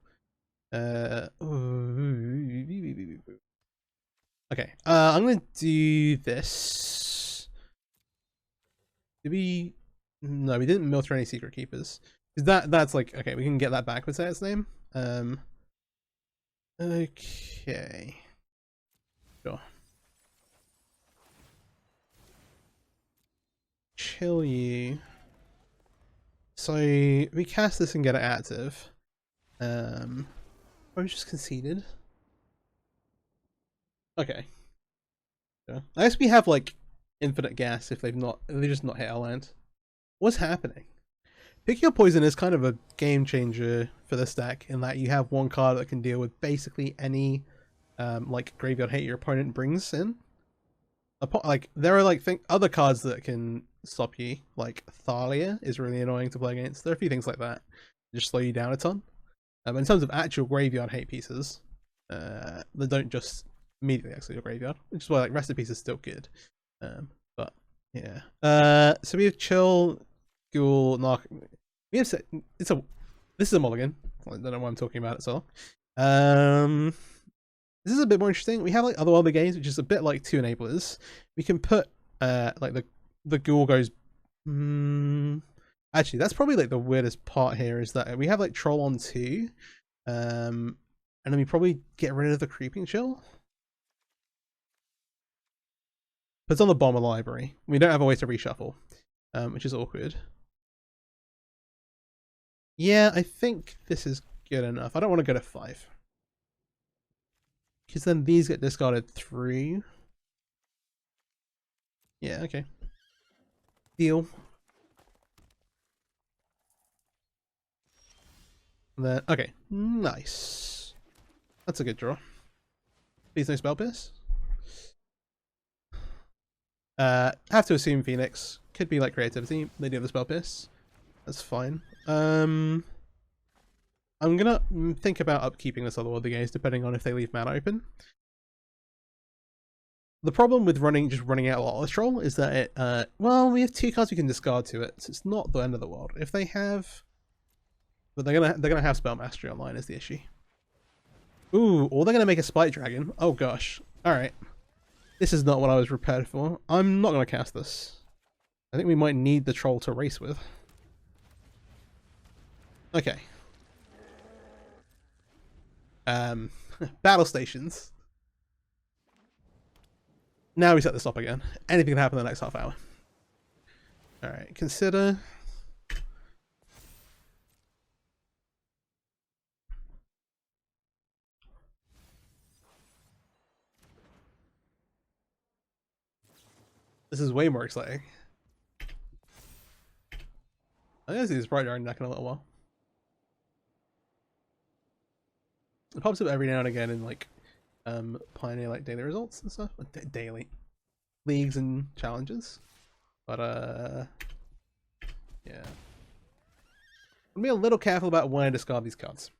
S1: Okay, I'm gonna do this. Did we? No, we didn't mill through any secret keepers. That's like, okay, we can get that back with say its name. Okay. Sure. Chill you. So we cast this and get it active. I just conceded. Okay. Yeah. I guess we have like infinite gas if they just not hit our land. What's happening? Pick Your Poison is kind of a game changer for this deck in that you have one card that can deal with basically any like graveyard hate your opponent brings in. Like there are like other cards that can stop you, like Thalia is really annoying to play against. There are a few things like that just slow you down a ton. In terms of actual graveyard hate pieces, they don't just immediately exit your graveyard, which is why like Rest of Peace is still good. But yeah. So we have Chill, Ghoul, Narc. We have this is a mulligan. I don't know why I'm talking about it so long. This is a bit more interesting. We have like otherworldly games, which is a bit like two enablers. We can put like the Ghoul goes. Actually, that's probably like the weirdest part here is that we have like Troll on 2, and then we probably get rid of the Creeping Chill. But it's on the Bomber Library. We don't have a way to reshuffle, which is awkward. Yeah, I think this is good enough. I don't want to go to 5. Because then these get discarded through. Yeah, okay. Deal. And then, okay, nice. That's a good draw. Please no Spell Pierce. Have to assume Phoenix. Could be like Creativity. They do have the Spell Pierce. That's fine. I'm gonna think about upkeeping this otherworldly gaze depending on if they leave mana open. The problem with just running out Lotleth Troll is that it, well, we have 2 cards we can discard to it, so it's not the end of the world. If they have, but they're gonna have Spell Mastery online is the issue. Ooh, or they're gonna make a Spite Dragon. Oh gosh. All right, this is not what I was prepared for. I'm not gonna cast this. I think we might need the Troll to race with. Okay. Battle stations. Now we set this up again. Anything can happen in the next half hour. Alright, consider. This is way more exciting. I'm gonna see this Bright Iron deck in a little while. It pops up every now and again in like Pioneer like daily results and stuff. Daily leagues and challenges. But yeah. I'm be a little careful about when I discard these cards.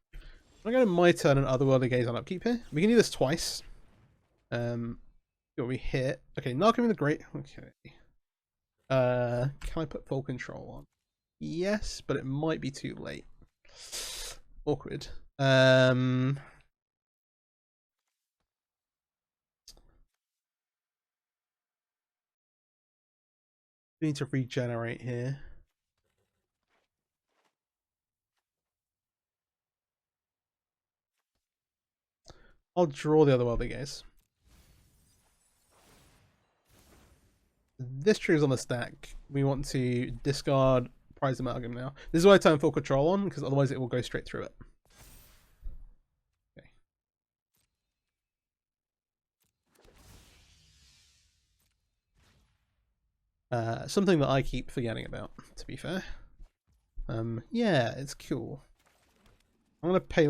S1: I'm gonna my turn and Otherworldly Gaze on upkeep here. We can do this twice. We hit. Okay, Narcomin the Great. Okay. Can I put full control on? Yes, but it might be too late. Awkward. We need to regenerate here. I'll draw the Otherworldly Gaze. This tree is on the stack. We want to discard Prize Amalgam now. This is why I turn full control on, because otherwise it will go straight through it. Okay. Something that I keep forgetting about, to be fair. Yeah, it's cool. I'm gonna pay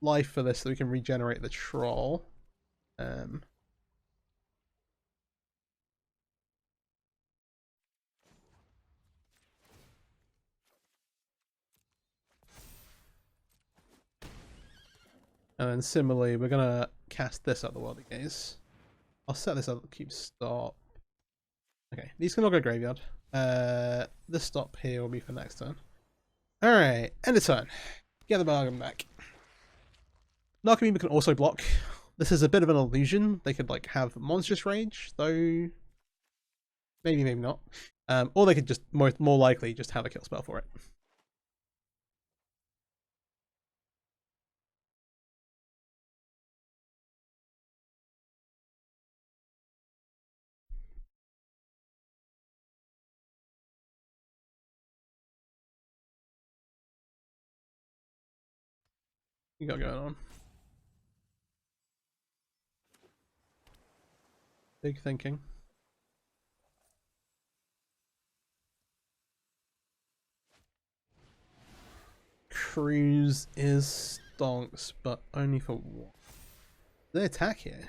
S1: life for this so we can regenerate the troll. And then similarly, we're gonna cast this Otherworldly Gaze. I'll set this up, keep stop. Okay, these can all go graveyard. This stop here will be for next turn. Alright, end of turn. Get the bargain back. Narcomoeba can also block. this is a bit of an illusion. They could like have monstrous rage, though maybe not. Or they could just more likely just have a kill spell for it. You got going on. Big thinking. Cruise is stonks, but only for what? They attack here.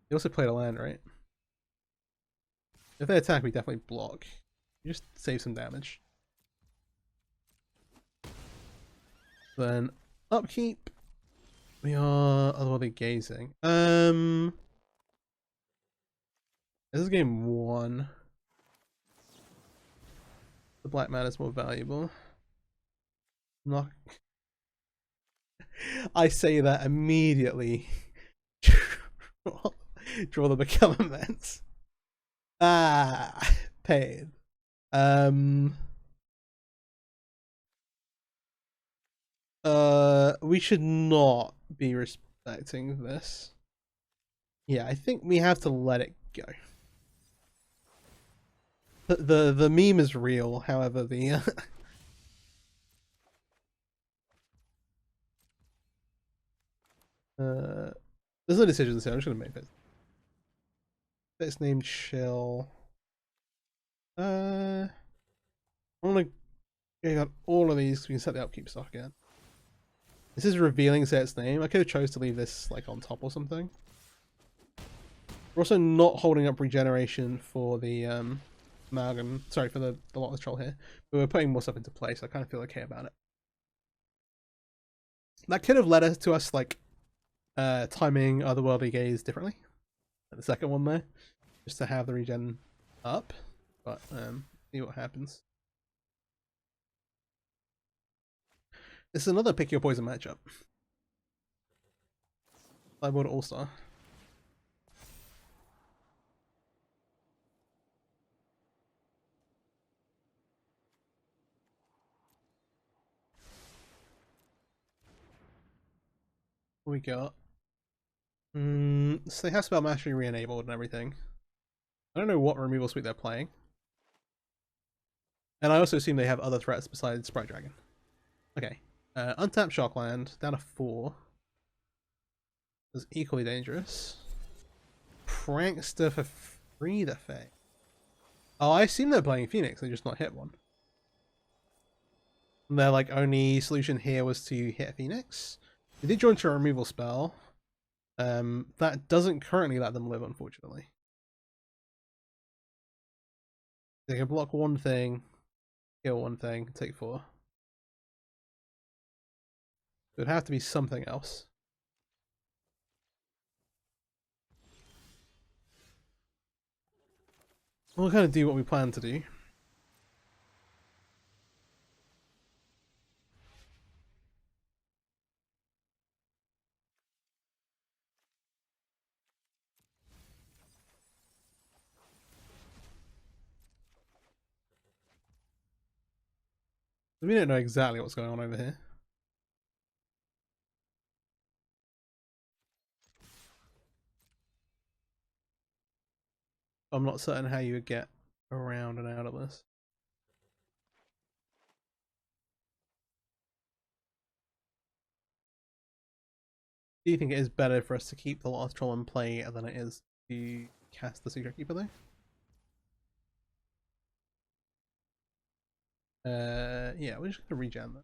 S1: They also played a land, right? If they attack, we definitely block. You just save some damage. Then upkeep. We are otherworldly gazing. This is game 1. The black mana is more valuable. Not. I say that immediately. Draw the become immense. Pain. We should not be respecting this. Yeah, I think we have to let it go. The meme is real, however, the there's no decisions here. I'm just gonna make it. It's named Chill. I wanna get out all of these so we can set the upkeep stock again. This is revealing set's name. I could have chose to leave this like on top or something. We're also not holding up regeneration for the amalgam. Sorry, for the Lotleth Troll here. But we're putting more stuff into play, so I kind of feel okay about it. That could have led us to us like timing Otherworldly Gaze differently. Like the second one there, just to have the regen up. But see what happens. This is another pick your poison matchup. Sideboard All-Star. What we got? So they have Spell Mastery re-enabled and everything. I don't know what removal suite they're playing. And I also assume they have other threats besides Sprite Dragon. Okay. Untap Shockland, down to 4. Is equally dangerous. Prankster for free the Fae. Oh, I assume they're playing Phoenix, they just not hit one. And their like only solution here was to hit a Phoenix. They did draw into a removal spell. That doesn't currently let them live, unfortunately. They can block one thing, kill one thing, take 4. It would have to be something else. We'll kind of do what we plan to do. We don't know exactly what's going on over here. I'm not certain how you would get around and out of this. Do you think it is better for us to keep the Lotleth Troll in play than it is to cast the Secret Keeper though? Yeah, we're just gonna regen that.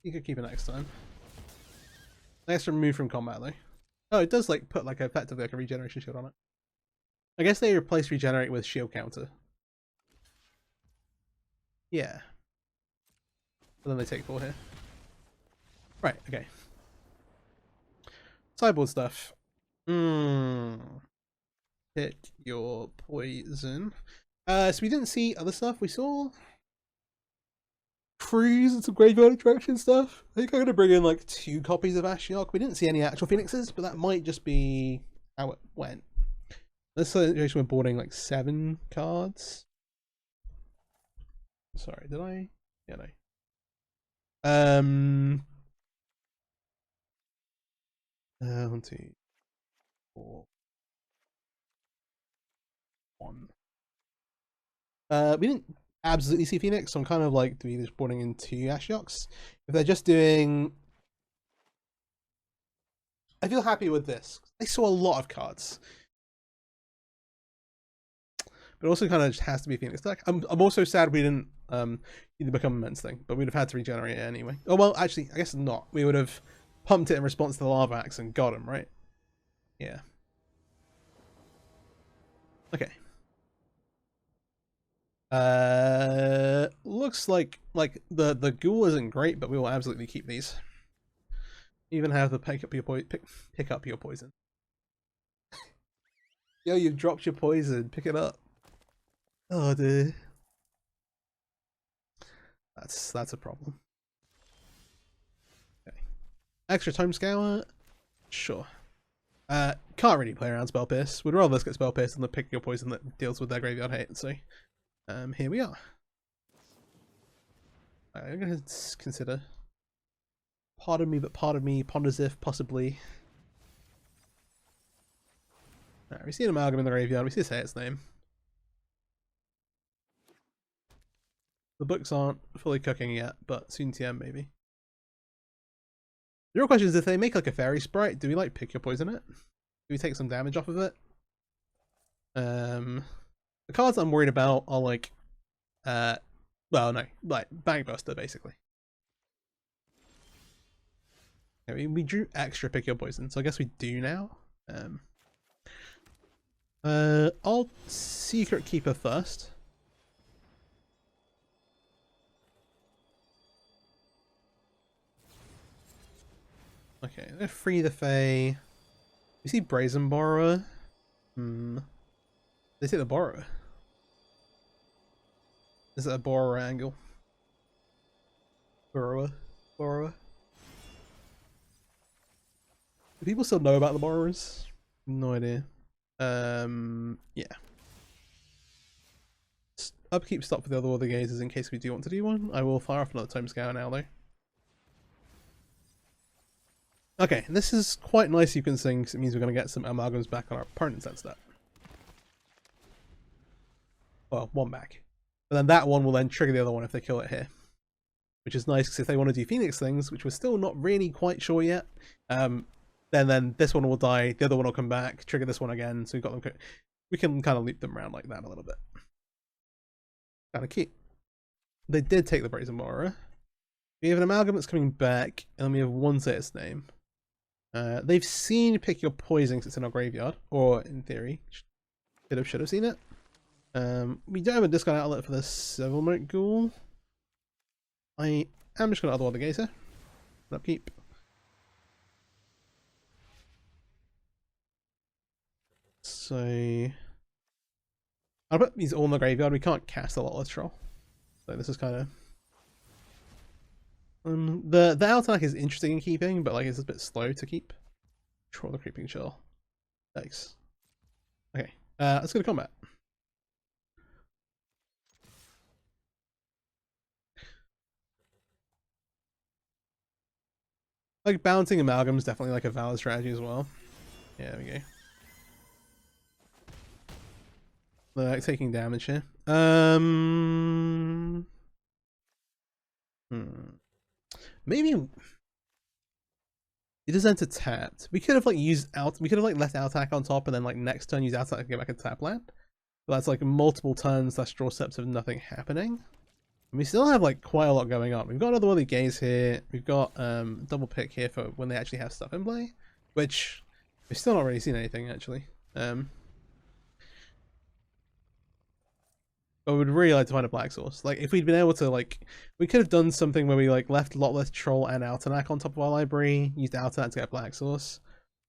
S1: You could keep it next time. Nice to remove from combat though. Oh, it does like put like effectively like a regeneration shield on it. I guess they replace regenerate with shield counter. Yeah. But then they take 4 here. Right, okay. Sideboard stuff. Pick your poison. So we didn't see other stuff. We saw cruise and some graveyard attraction stuff. I think I'm gonna bring in like 2 copies of Ashiok. We didn't see any actual phoenixes, but that might just be how it went. This situation we're boarding like 7 cards. Sorry, did I? Yeah, no. 1, 2, 4, 1. We didn't absolutely see Phoenix, so I'm kind of like, do we just boarding in 2 Ashioks? If they're just doing, I feel happy with this. They saw a lot of cards, but also kind of just has to be Phoenix deck. I'm also sad we didn't either become immense thing, but we'd have had to regenerate it anyway. Oh well, actually, I guess not. We would have pumped it in response to the Lava Axe and got him, right? Yeah. Okay. Looks like the ghoul isn't great, but we will absolutely keep these. Even have the pick up your poison. Yo, you've dropped your poison. Pick it up. Oh dear. That's a problem. Okay. Extra Tome Scour? Sure. Can't really play around Spell Pierce. Would rather let's get Spell Pierce than the pick your poison that deals with their graveyard hate, so here we are. I'm gonna consider. Pardon me, but part of me ponders if possibly. Alright, we see an Amalgam in the graveyard, we see say its name. The books aren't fully cooking yet, but soon TM maybe. The real question is if they make like a fairy sprite, do we like pick your poison it? Do we take some damage off of it? The cards I'm worried about are like well no, like Bankbuster basically. Okay, we drew extra pick your poison, so I guess we do now. I'll Secret Keeper first. Okay, I'm gonna free the Fae. You see Brazen Borrower? They take the Borrower. Is it a Borrower angle? Borrower? Do people still know about the Borrowers? No idea. Yeah. Upkeep stop for the other gazes in case we do want to do one. I will fire off another Tome Scour now though. Okay, this is quite nice sequencing because it means we're going to get some amalgams back on our opponent's end step. Well, 1 back. But then that one will then trigger the other one if they kill it here. Which is nice because if they want to do Phoenix things, which we're still not really quite sure yet, then this one will die, the other one will come back, trigger this one again, so we've got them. We can kind of loop them around like that a little bit. Kind of cute. They did take the Brazen Borrower. We have an Amalgam that's coming back, and then we have one say its name. They've seen pick your poison because it's in our graveyard, or in theory, should have seen it. We don't have a discount outlet for the Settlement Ghoul. I am just going to otherwise the Gazer. Upkeep. So I'll put these all in the graveyard. We can't cast a Lotleth Troll, so this is kind of the Altanak is interesting in keeping, but like it's a bit slow to keep. Troll the Creeping Chill. Thanks. Okay, let's go to combat. Like balancing amalgam is definitely like a valid strategy as well. Yeah, there we go. Like taking damage here. Maybe it does enter tapped. We could have like we could have like left Altanak on top and then like next turn use Altanak to get back a tap land. But that's like multiple turns / draw steps of nothing happening. And we still have like quite a lot going on. We've got another Otherworldly Gaze here. We've got double pick here for when they actually have stuff in play, which we've still not really seen anything actually. But we'd really like to find a black source. Like if we'd been able to like, we could have done something where we like left Lotleth Troll and Altanak on top of our library, used Altanak to get a black source,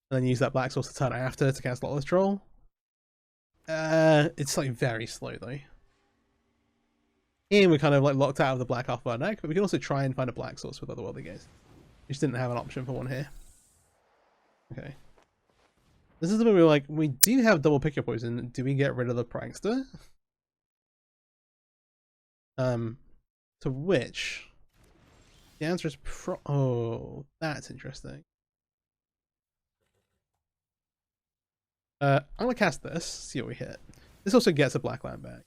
S1: and then use that black source to turn after to cast Lotleth Troll. It's like very slow though. Here we're kind of like locked out of the black half of our deck, but we can also try and find a black source with otherworldly gaze. We just didn't have an option for one here. Okay. This is the bit where like, we do have double pick your poison. Do we get rid of the prankster? To which the answer is oh, that's interesting. I'm gonna cast this, see what we hit. This also gets a black land back.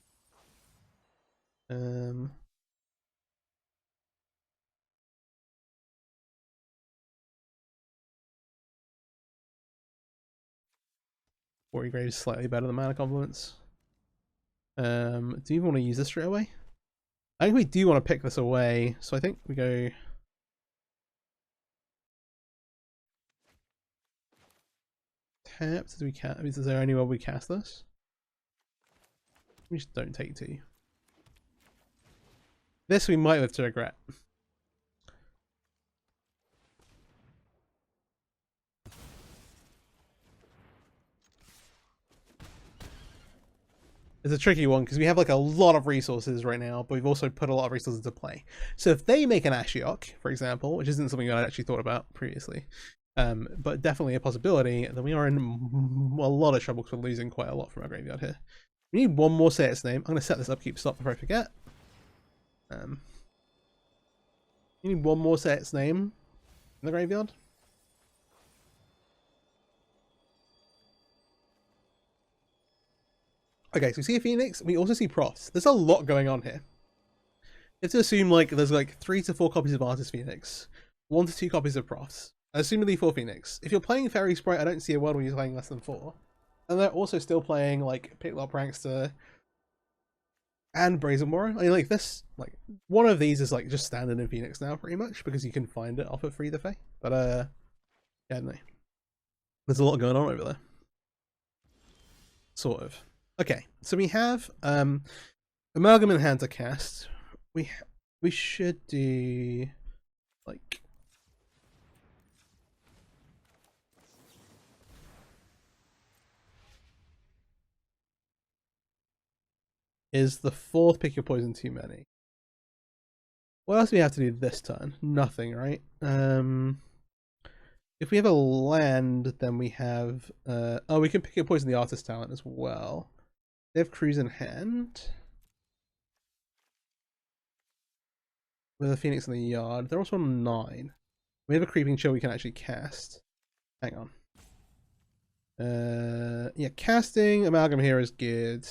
S1: Warrior Grave is slightly better than Mana Complements. Do you even want to use this straight away? I think we do want to pick this away, so I think we go... Tapped? Do we cast? Is there anywhere we cast this? We just don't take 2. This we might live to regret. It's a tricky one because we have like a lot of resources right now, but we've also put a lot of resources into play. So if they make an Ashiok, for example, which isn't something I actually thought about previously, but definitely a possibility, then we are in a lot of trouble because we're losing quite a lot from our graveyard here. We need one more say its name. I'm going to set this upkeep stop before I forget. You need one more say its name in the graveyard. Okay, so we see a Phoenix. We also see Profs. There's a lot going on here. You have to assume like there's like 3 to 4 copies of Artist Phoenix, 1 to 2 copies of Profs. Assumedly 4 Phoenix. If you're playing Fairy Sprite, I don't see a world where you're playing less than 4. And they're also still playing like Picklop Prankster and Brazen Warrior. I mean, like this, like one of these is like just standard in Phoenix now, pretty much, because you can find it off of Free the Fae. But yeah, no, there's a lot going on over there. Sort of. Okay, so we have Amalgam in hand to cast. We should do like is the 4th pick your poison too many? What else do we have to do this turn? Nothing, right? If we have a land, then we have oh, we can pick your poison the artist talent as well. They have Cruise in hand. With a Phoenix in the yard. They're also on 9. We have a Creeping Chill we can actually cast. Hang on. Yeah, casting Amalgam here is good.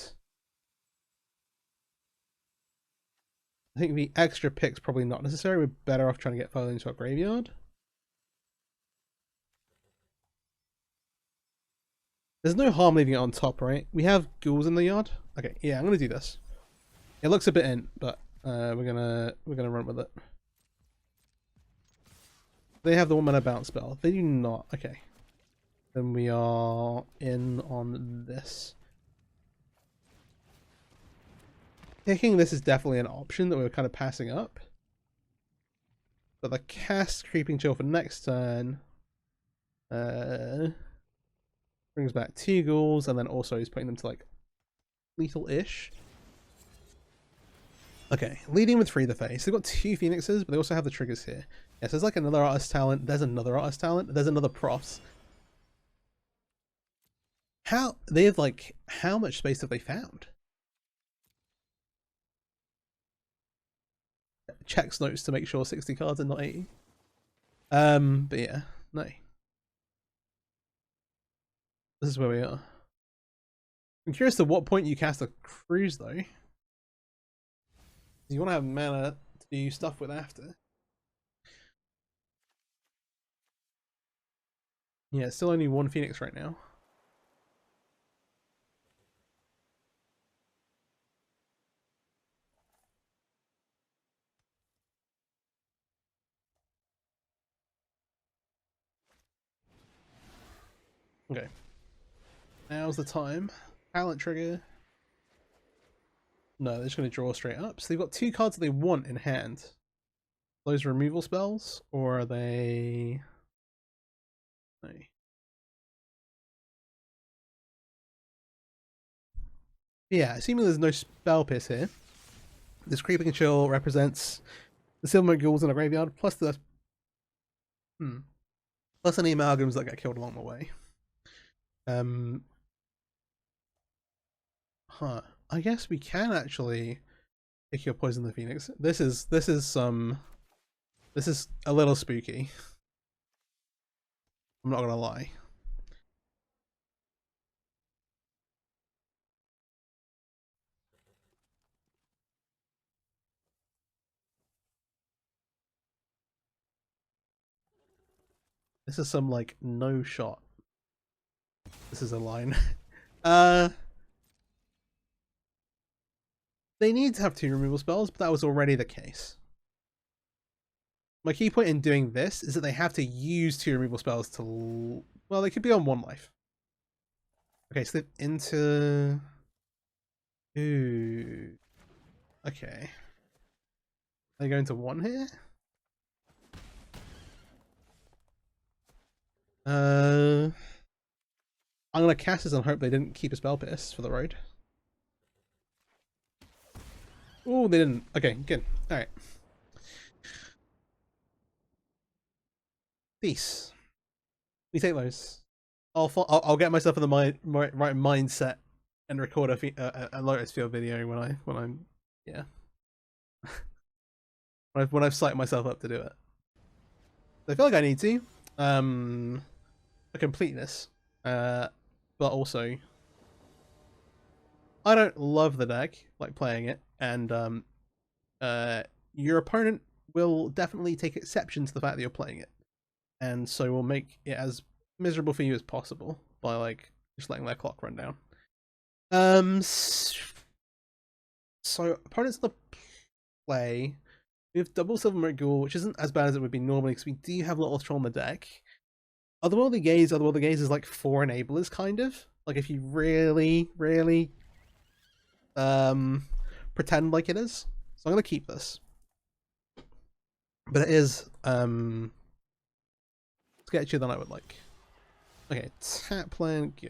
S1: I think the extra pick's probably not necessary. We're better off trying to get further into our graveyard. There's no harm leaving it on top, right? We have ghouls in the yard. Okay, yeah, I'm gonna do this. It looks a bit in, but we're gonna run with it. They have the 1 mana bounce spell. They do not. Okay. Then we are in on this. Picking this is definitely an option that we're kind of passing up. But the cast Creeping Chill for next turn brings back 2 ghouls, and then also is putting them to like lethal-ish. Okay, leading with Free the Fae. So they've got 2 Phoenixes, but they also have the triggers here. Yes, there's like another artist talent. There's another artist talent. There's another Profs. How they have like how much space have they found? Checks notes to make sure 60 cards and not 80. But yeah, no. This is where we are. I'm curious to what point you cast a Cruise though. You want to have mana to do stuff with after. Yeah, still only 1 Phoenix right now. Okay. Now's the time. Talent trigger. No, they're just going to draw straight up. So they've got 2 cards that they want in hand. Those removal spells, or are they... No. Yeah, assuming there's no spell pierce here. This Creeping Chill represents the Silvermoon Ghouls in a graveyard, plus the plus any amalgams that get killed along the way. I guess we can actually pick your Poison the Phoenix. This is a little spooky. I'm not gonna lie. This is some like no shot. This is a line. They need to have 2 removal spells, but that was already the case. My key point in doing this is that they have to use 2 removal spells to... Well, they could be on 1 life. Okay, so they're into... Ooh. Okay. Are they going to 1 here? I'm gonna cast this and hope they didn't keep a Spell Pierce for the road. Oh, they didn't. Okay, good. Alright. Peace. We take those. I'll get myself in the right mindset and record a Lotus Field video when I'm yeah. when I've psyched myself up to do it. So I feel like I need to for completeness, but also I don't love the deck, like playing it, and your opponent will definitely take exception to the fact that you're playing it, and so will make it as miserable for you as possible by like just letting their clock run down. So opponents on the play, we have double Silvermoon Ghoul, which isn't as bad as it would be normally because we do have Lotleth Troll on the deck. Otherworldly Gaze is like 4 enablers, kind of. Like if you really pretend like it is. So I'm gonna keep this. But it is sketchier than I would like. Okay, tap plan, go.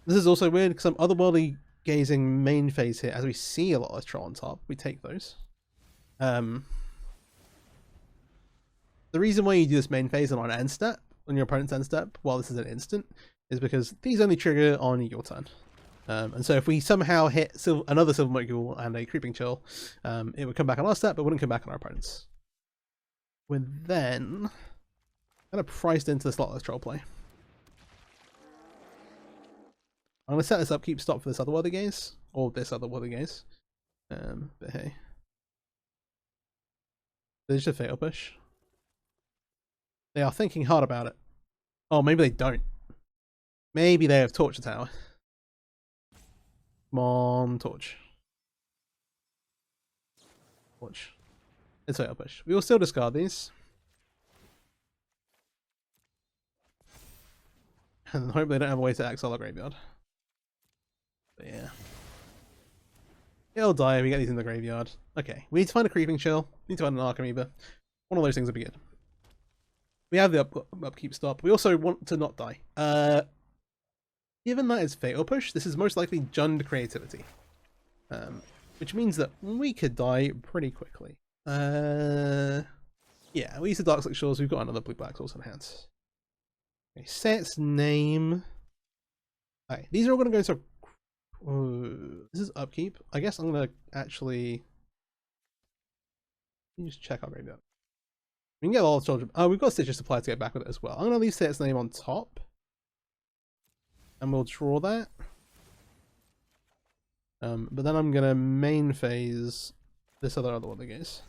S1: This is also weird because I'm Otherworldly Gazing main phase here. As we see a lot of Troll on top, we take those. The reason why you do this main phase and on end step, on your opponent's end step, while this is an instant, is because these only trigger on your turn. And so if we somehow hit another Silvermoon Ghoul and a Creeping Chill, it would come back on our step, but wouldn't come back on our opponent's. We're then kind of priced into the Lotleth Troll play. I'm going to set this up, keep stop for this Otherworldly Gaze, or this Otherworldly Gaze. But hey. They just a Fatal Push. They are thinking hard about it. Oh, maybe they don't. Maybe they have Torture Tower. Come on, Torch. Torch. It's Fatal Push. We will still discard these. And hope they don't have a way to exile our graveyard. But yeah. It'll die if we get these in the graveyard. Okay, we need to find a Creeping Chill. We need to find an Archimeber. One of those things would be good. We have the upkeep stop. We also want to not die. Given that it's Fatal Push, this is most likely Jund Creativity. Which means that we could die pretty quickly. Yeah, we use the Darkslick Shores. We've got another blue-black source in hand. Okay, say its name. Okay, these are all going to go to... this is upkeep. I guess I'm going to actually... Let me just check our graveyard. We can get all the children. Oh, we've got Stitcher Supply to get back with it as well. I'm going to leave say its name on top. And we'll draw that. But then I'm going to main phase this other one that goes.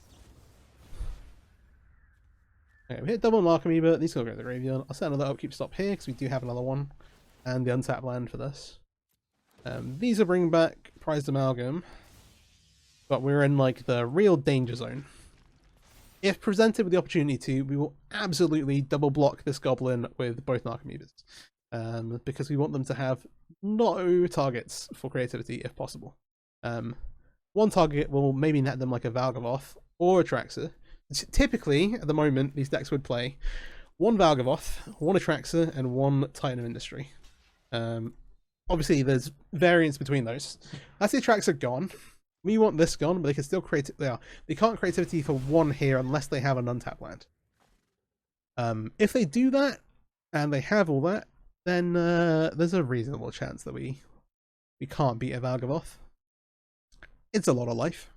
S1: Okay, we hit double Markham, but these will go to the graveyard. I'll set another upkeep stop here because we do have another one. And the untapped land for this. These are bringing back Prized Amalgam. But we're in like the real danger zone. If presented with the opportunity to, we will absolutely double block this goblin with both Narcomoebas. Because we want them to have no targets for creativity if possible. One target will maybe net them like a Valgavoth or a Atraxa. Typically, at the moment, these decks would play one Valgavoth, one Atraxa, and one Titan of Industry. obviously there's variance between those. As the attracts are gone, we want this gone, but they can still create it. They can't creativity for one here unless they have an untapped land. If they do that and they have all that, then there's a reasonable chance that we can't beat a Valgavoth. It's a lot of life.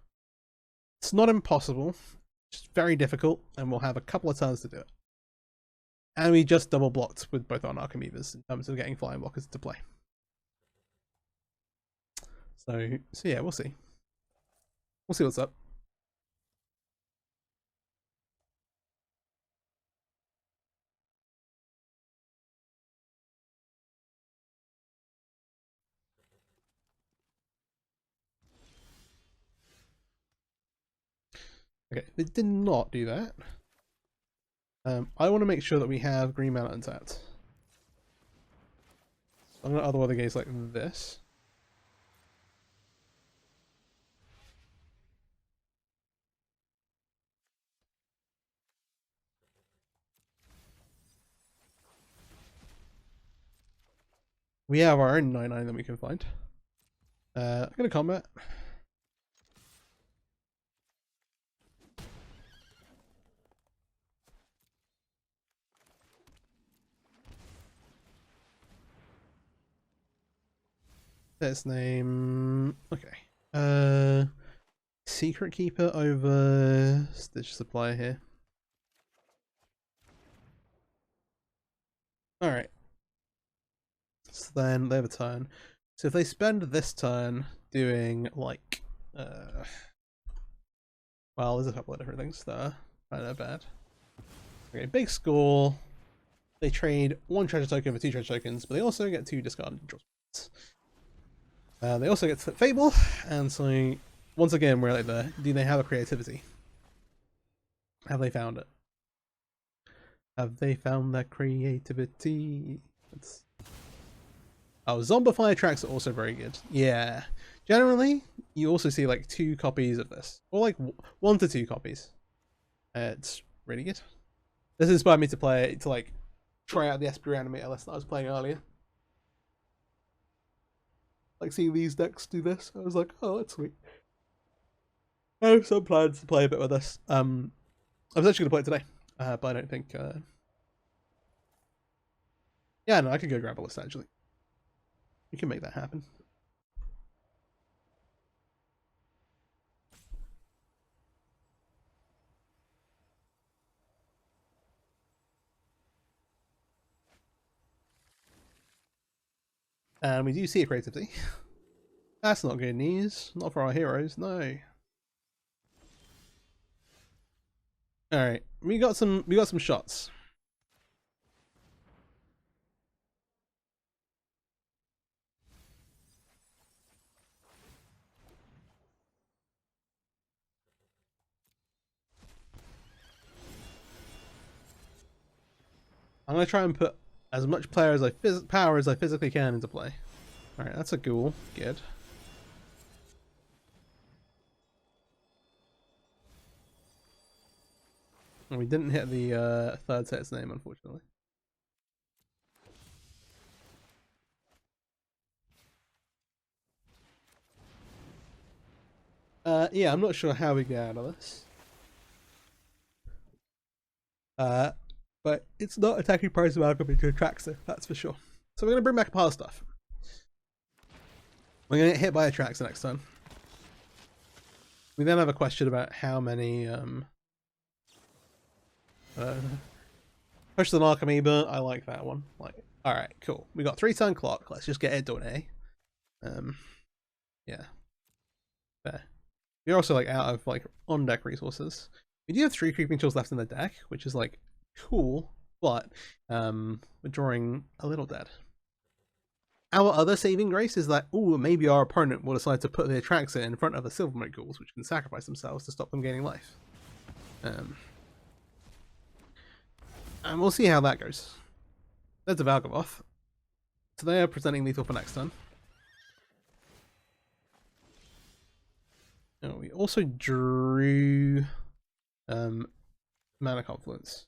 S1: It's not impossible. It's very difficult, and we'll have a couple of turns to do it. And we just double blocked with both our Narcomoebas in terms of getting flying blockers into play. So yeah, we'll see. We'll see what's up. Okay, they did not do that. I want to make sure that we have green mana untapped. I'm going to otherwise gaze like this. We have our own 9/9 that we can find. I'm going to combat. Let's name. Okay. Secret Keeper over Stitch Supplier here. Alright. So then they have a turn. So if they spend this turn doing like well, there's a couple of different things that are not bad. Okay, big score. They trade 1 treasure token for 2 treasure tokens, but they also get 2 discarded draw spots. They also get Fable, and so once again we're like there. Do they have a creativity? Have they found it? Have they found that creativity? Oh, Zombify tracks are also very good. Yeah. Generally, you also see like 2 copies of this. Or like 1 to 2 copies. It's really good. This inspired me to play, to like try out the SP Reanimator list that I was playing earlier. Like seeing these decks do this, I was like, oh, that's sweet. I have some plans to play a bit with this. I was actually going to play it today, but I don't think... Yeah, no, I could go grab a list actually. We can make that happen. And we do see a creativity. That's not good news. Not for our heroes, no. Alright, we got some shots. I'm gonna try and put as much power as I physically can into play. Alright, that's a ghoul. Good. And we didn't hit the third set's name, unfortunately. Yeah, I'm not sure how we get out of this. But it's not attacking price of alchemy to attract it, that's for sure. So we're going to bring back a pile of stuff. We're going to get hit by Atraxa next time. We then have a question about how many push the Narcomoeba. I like that one. Like, alright, cool. We got 3-turn clock. Let's just get it done, eh? Yeah. Fair. We're also like out of like on deck resources. We do have 3 creeping chills left in the deck, which is like cool, but we're drawing a little dead. Our other saving grace is that, ooh, maybe our opponent will decide to put the Atraxa in front of the Silvermote Ghouls, which can sacrifice themselves to stop them gaining life. And we'll see how that goes. There's a Valgavoth. So they are presenting lethal for next turn. Oh, we also drew Mana Confluence.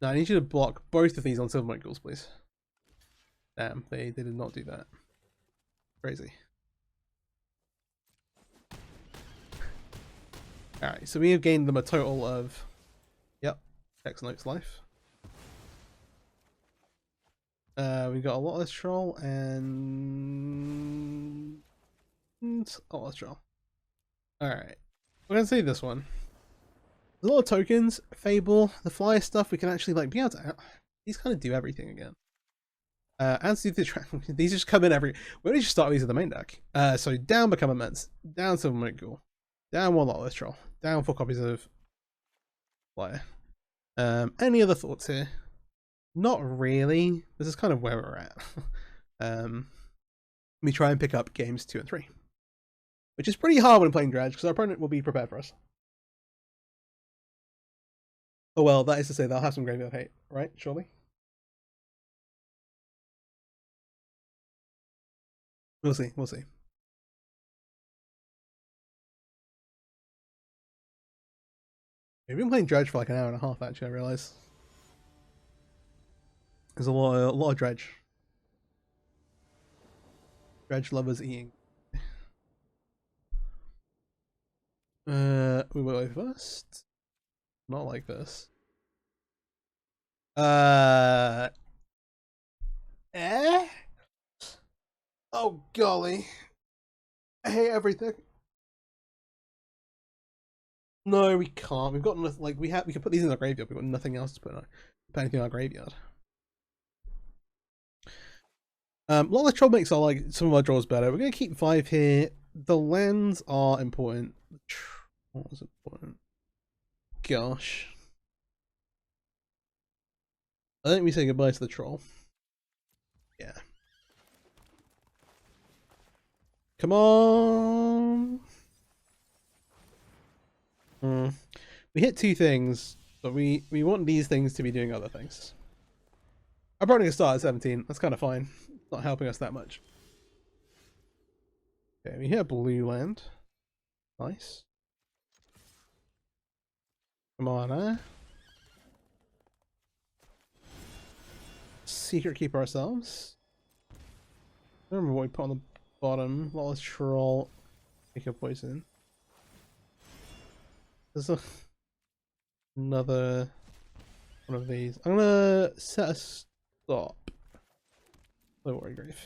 S1: No, I need you to block both of these on Silver Monkey Ghouls, please. Damn, they did not do that. Crazy. Alright, so we have gained them a total of... Yep, X Notes life. We got a Lotleth Troll and... Lotleth Troll. Alright, we're gonna save this one. There's a lot of tokens, Fable, the flyer stuff, we can actually like be able to... These kind of do everything again. And do the these just come in every... We only just start these in the main deck. So down Become Immense, down Silver Monkey Ghoul, down one Lotleth Troll, down 4 copies of flyer. Any other thoughts here? Not really. This is kind of where we're at. We try and pick up games 2 and 3. Which is pretty hard when playing Dredge, because our opponent will be prepared for us. Oh well, that is to say they'll have some graveyard hate, right? Surely? We'll see, we'll see. We've been playing Dredge for like an hour and a half, actually, I realise. There's a lot of Dredge. Dredge lovers eating. We will go first. Not like this. Oh golly. I hate everything. No, we can't. We've got nothing, like we can put these in our graveyard. We've got nothing else to put anything in our graveyard. Lotleth Troll makes our like some of our draws better. We're gonna keep 5 here. The lands are important. What was important? Gosh. I think we say goodbye to the troll. Yeah. Come on. We hit 2 things, but we want these things to be doing other things. I'm probably gonna start at 17. That's kind of fine. It's not helping us that much. Okay, we hit a blue land. Nice. Come on, Secret Keeper ourselves. I don't remember what we put on the bottom. Lotleth Troll. Pick up poison. There's another one of these. I'm gonna set a stop. Don't worry, Grave.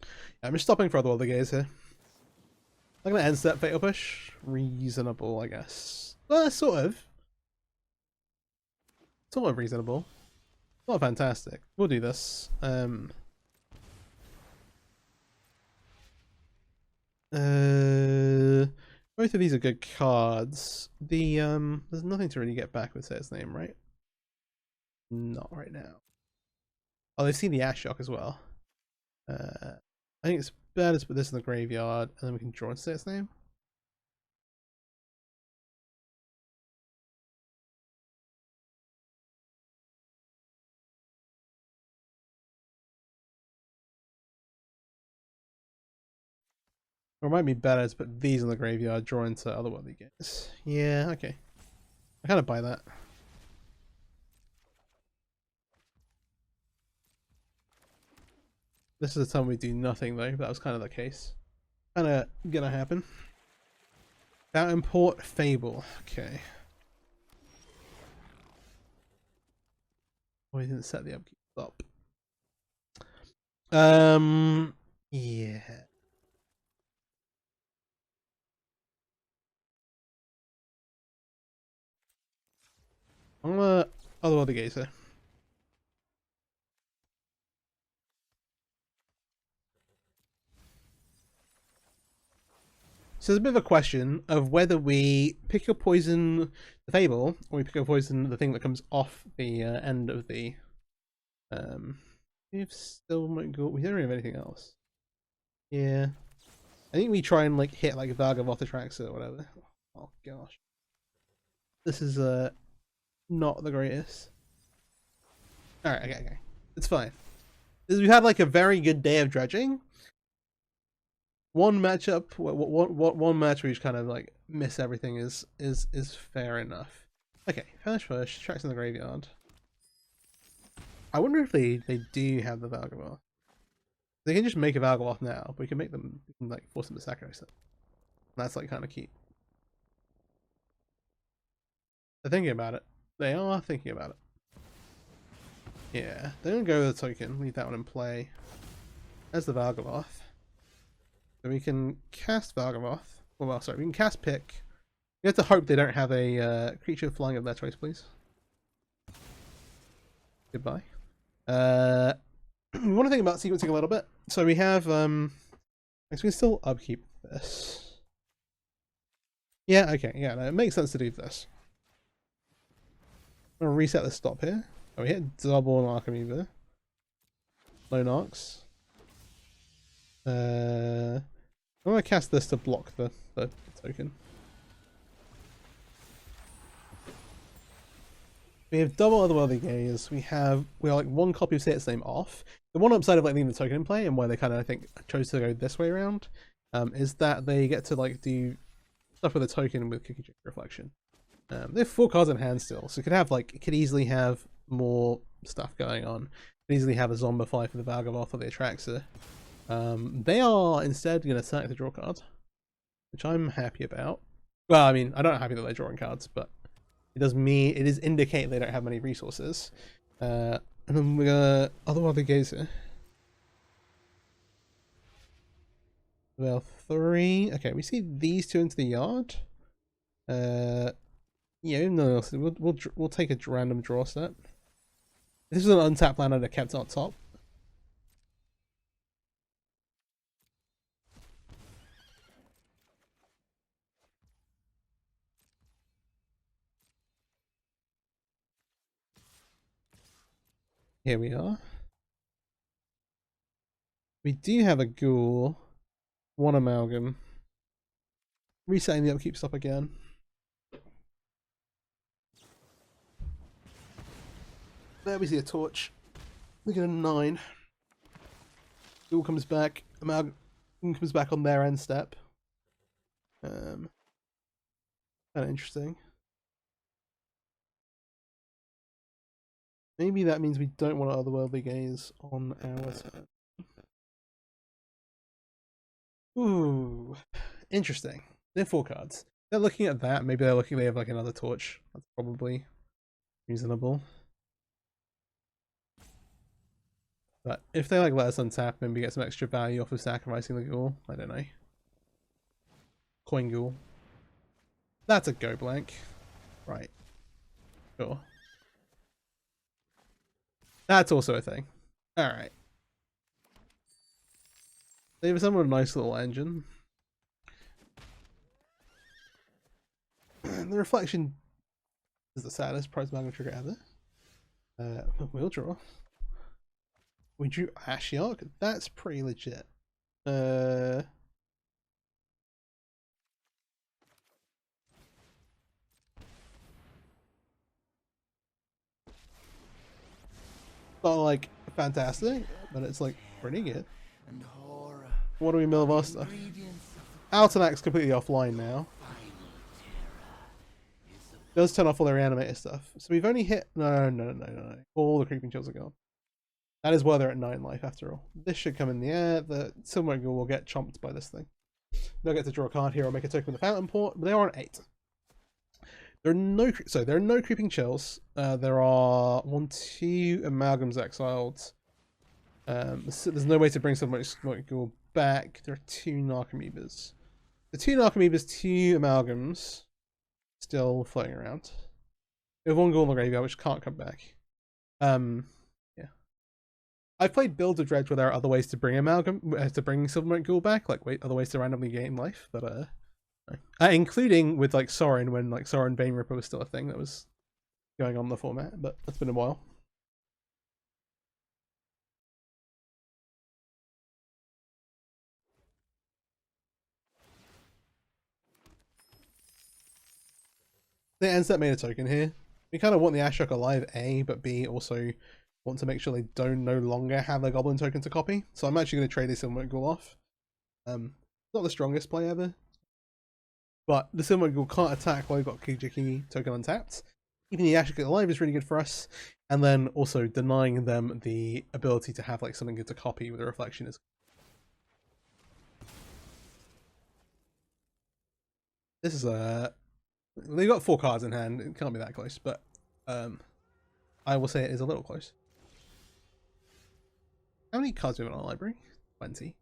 S1: Yeah, I'm just stopping for other other guys here. I'm gonna end step Fatal Push. Reasonable, I guess. Sort of. Sort of reasonable. Not fantastic. We'll do this. Both of these are good cards. The there's nothing to really get back with its name, right? Not right now. Oh, they've seen the Ashiok as well. I think it's better to put this in the graveyard, and then we can draw and say its name. Or it might be better to put these in the graveyard, draw into other worthy games. Yeah, okay. I kind of buy that. This is the time we do nothing though. That was kind of the case. Kind of gonna happen. Now import Fable. Okay. Oh, we didn't set the upkeep up. Yeah. I'm gonna other gazer. So there's a bit of a question of whether we pick your poison the Fable, or we pick your poison the thing that comes off the end of the we still might go, we don't really have anything else. Yeah. I think we try and like hit like Varg off the tracks or whatever. Oh gosh. This is not the greatest. Alright, okay. It's fine. We've had like a very good day of dredging. One matchup, one match where you just kind of like miss everything is fair enough. Okay, first, tracks in the graveyard. I wonder if they do have the Valgamoth. They can just make a Valgamoth now, but we can make them, we can, like, force them to sacrifice it. That's like kind of cute. They're thinking about it. They are thinking about it. Yeah, they're gonna go with the token, leave that one in play. There's the Valgamoth. So we can cast Valgamoth. Well, sorry, we can cast Pick. We have to hope they don't have a creature flying of their choice, please. Goodbye. We want to think about sequencing a little bit. So we have, we can still upkeep this. Yeah, okay, yeah, no, it makes sense to do this. I'm gonna reset the stop here. Oh, we hit double on Archimever. Lone Arcs. I'm gonna cast this to block the token. We have double Otherworldly Gaze. We are like one copy of Say Its Name off. The one upside of like leaving the token in play, and why they kind of I think chose to go this way around, is that they get to like do stuff with a token with Cookie Chick Reflection. They have 4 cards in hand still, so it could easily have more stuff going on. Could easily have a Zombify for the Valgamoth or the Atraxa. They are instead going to sack the draw card, which I'm happy about. Well, I mean, I'm not happy that they're drawing cards, but it does indicate they don't have many resources. And then we're gonna Otherworldly Gaze here. Well, 3. Okay, we see these 2 into the yard. Yeah, no, we'll take a random draw step. This is an untapped land that kept on top. Here we are. We do have a ghoul, 1 amalgam. Resetting the upkeep stop again. There we see a torch. We get a 9. Ghoul comes back. Amalgam comes back on their end step. Kind of interesting. Maybe that means we don't want to Otherworldly Gaze on our turn. Ooh, interesting. They're 4 cards. They're looking at that. Maybe they have like another torch. That's probably reasonable. But if they like let us untap, maybe get some extra value off of sacrificing the ghoul. I don't know. Coin ghoul. That's a go blank. Right. Sure. That's also a thing. Alright. They've assembled a nice little engine. The reflection is the saddest prize magnet trigger ever. We'll draw. We drew Ashiok. That's pretty legit. Not like fantastic, but it's like pretty good. What do we mill of our stuff? Altanak's completely offline now. Does turn off all their animated stuff. So we've only hit no. All the creeping chills are gone. That is why they're at 9 life after all. This should come in the air. The Silver Ghoul will get chomped by this thing. They'll get to draw a card here or make a token with the Fountain Port, but they are on 8. There are no creeping chills. There are 1, 2 amalgams exiled. There's no way to bring Silver Ghoul back. There are 2 Narcomoebas. The 2 Narcomoebas, 2 amalgams still floating around. We have 1 ghoul in the graveyard which can't come back. Yeah. I've played builds of Dredge where there are other ways to bring Silvermote Ghoul back, like other ways to randomly gain life, but no. Including with like Sorin, when like Sorin Bane Ripper was still a thing that was going on in the format, but that's been a while. The end step made a token here. We kind of want the Ashiok alive, A, but B, also want to make sure they don't no longer have a Goblin token to copy. So I'm actually going to trade this Silvermote Ghoul off. Not the strongest play ever, but the Silvermote Ghoul can't attack while you've got Kijiki token untapped. keeping the Ashika alive is really good for us, and then also denying them the ability to have like something good to copy with a reflection is. This is they got 4 cards in hand. It can't be that close, but I will say it is a little close. How many cards do we have in our library? 20.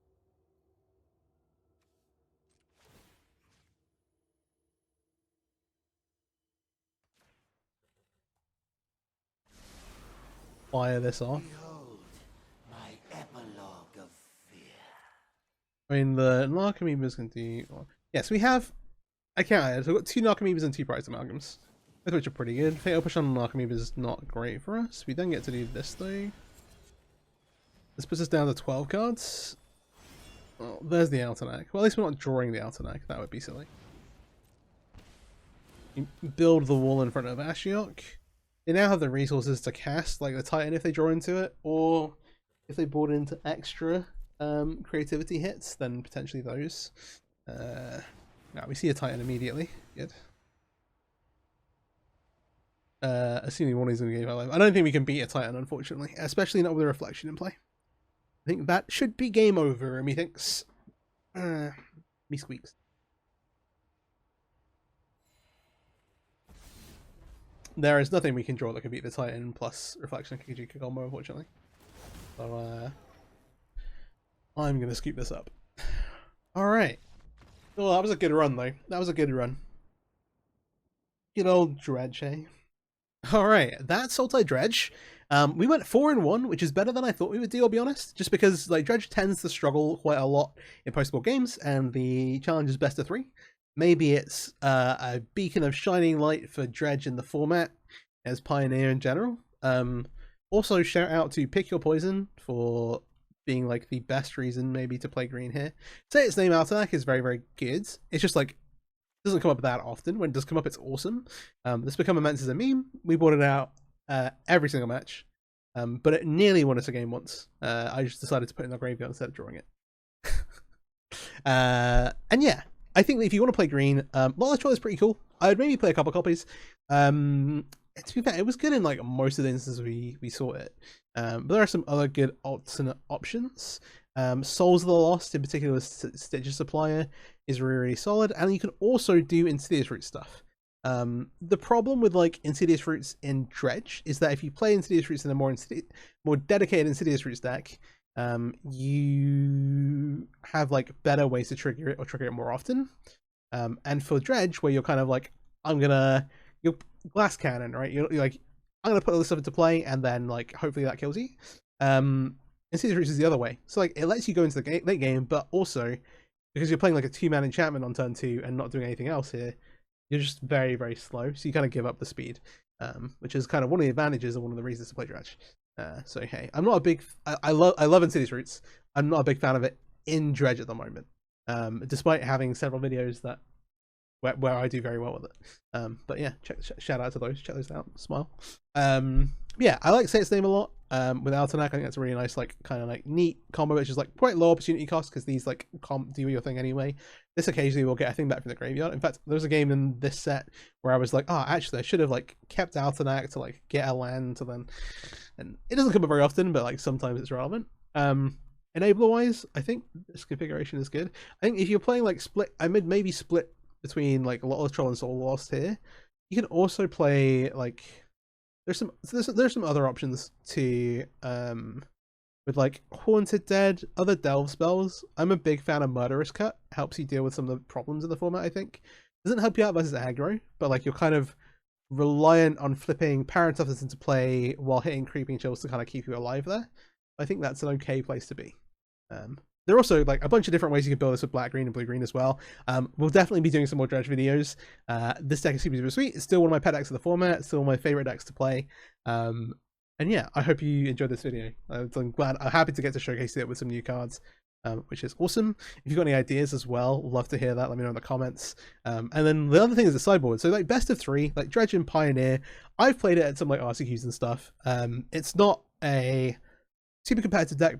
S1: Fire this off.
S2: Behold, my epilogue of fear.
S1: I mean, the Narcomoebas can do. Well, yes, we have. I can't. So we've got 2 Narcomoebas and 2 Prize Amalgams, both which are pretty good. Fatal Push on Narcomoeba is not great for us. We then get to do this though. This puts us down to 12 cards. Well, there's the Altanak. Well, at least we're not drawing the Altanak. That would be silly. You build the wall in front of Ashiok. They now have the resources to cast like the Titan if they draw into it, or if they board into extra creativity hits, then potentially those. Now we see a Titan immediately. Good. Assuming one is in the game alive. I don't think we can beat a Titan, unfortunately, especially not with a reflection in play. I think that should be game over, methinks. Me squeaks. There is nothing we can draw that can beat the Titan plus Reflection Kijika combo, unfortunately. So, I'm going to scoop this up. Alright. Well, that was a good run, though. That was a good run. Good old Dredge, eh? Alright, that's Sultai Dredge. We went 4-1, which is better than I thought we would do, I'll be honest. Just because like Dredge tends to struggle quite a lot in post-board games, and the challenge is best of 3. Maybe it's a beacon of shining light for Dredge in the format as Pioneer in general. Also, shout out to Pick Your Poison for being like the best reason maybe to play green here. Say its name Altanak is very, very good. It's just like doesn't come up that often. When it does come up, it's awesome. This Become Immense is a meme. We brought it out every single match, but it nearly won us a game once. I just decided to put it in the graveyard instead of drawing it. And yeah, I think that if you want to play green, Lotleth Troll is pretty cool. I would maybe play a couple copies. To be fair, it was good in like most of the instances we saw it. But there are some other good alternate options. Souls of the Lost, in particular with Stitcher Supplier, is really, really solid. And you can also do Insidious Root stuff. The problem with like Insidious Roots in Dredge is that if you play Insidious Roots in a more dedicated Insidious Roots deck, you have like better ways to trigger it or trigger it more often. And for Dredge, where you're kind of like, you're glass cannon, right? You're like, I'm gonna put all this stuff into play, and then like hopefully that kills you. Insidious Roots is the other way, so like it lets you go into the late game, but also because you're playing like a 2-man enchantment on turn 2 and not doing anything else here, you're just very, very slow. So you kind of give up the speed, which is kind of one of the advantages and one of the reasons to play Dredge. So hey, I'm not a big. I love Insidious Roots. I'm not a big fan of it in Dredge at the moment, despite having several videos that where I do very well with it. But yeah, shout out to those. Check those out. Smile. Yeah, I like Say Its Name a lot. With Altanak, I think that's a really nice, like, kind of like neat combo, which is like quite low opportunity cost because these like do your thing anyway. This occasionally will get a thing back from the graveyard. In fact, there was a game in this set where I was like, oh, actually, I should have like kept Altanak to like get a land to then, and it doesn't come up very often, but like sometimes it's relevant. Enabler wise, I think this configuration is good. I think if you're playing like split, I maybe split between like Lotleth Troll and Soul Lost here. You can also play like there's some other options to with like Haunted Dead, other delve spells. I'm a big fan of Murderous Cut. Helps you deal with some of the problems in the format, I think. Doesn't help you out versus aggro, but like you're kind of reliant on flipping Parent Toughness into play while hitting Creeping Chills to kind of keep you alive there. I think that's an okay place to be. There are also like a bunch of different ways you can build this with black, green, and blue, green as well. We'll definitely be doing some more Dredge videos. This deck is super, super sweet. It's still one of my pet decks of the format. It's still one of my favorite decks to play. And yeah, I hope you enjoyed this video. I'm happy to get to showcase it with some new cards, which is awesome. If you've got any ideas as well, love to hear that. Let me know in the comments. And then the other thing is the sideboard. So like best of 3, like Dredge and Pioneer. I've played it at some like RCQs and stuff. It's not a super competitive deck.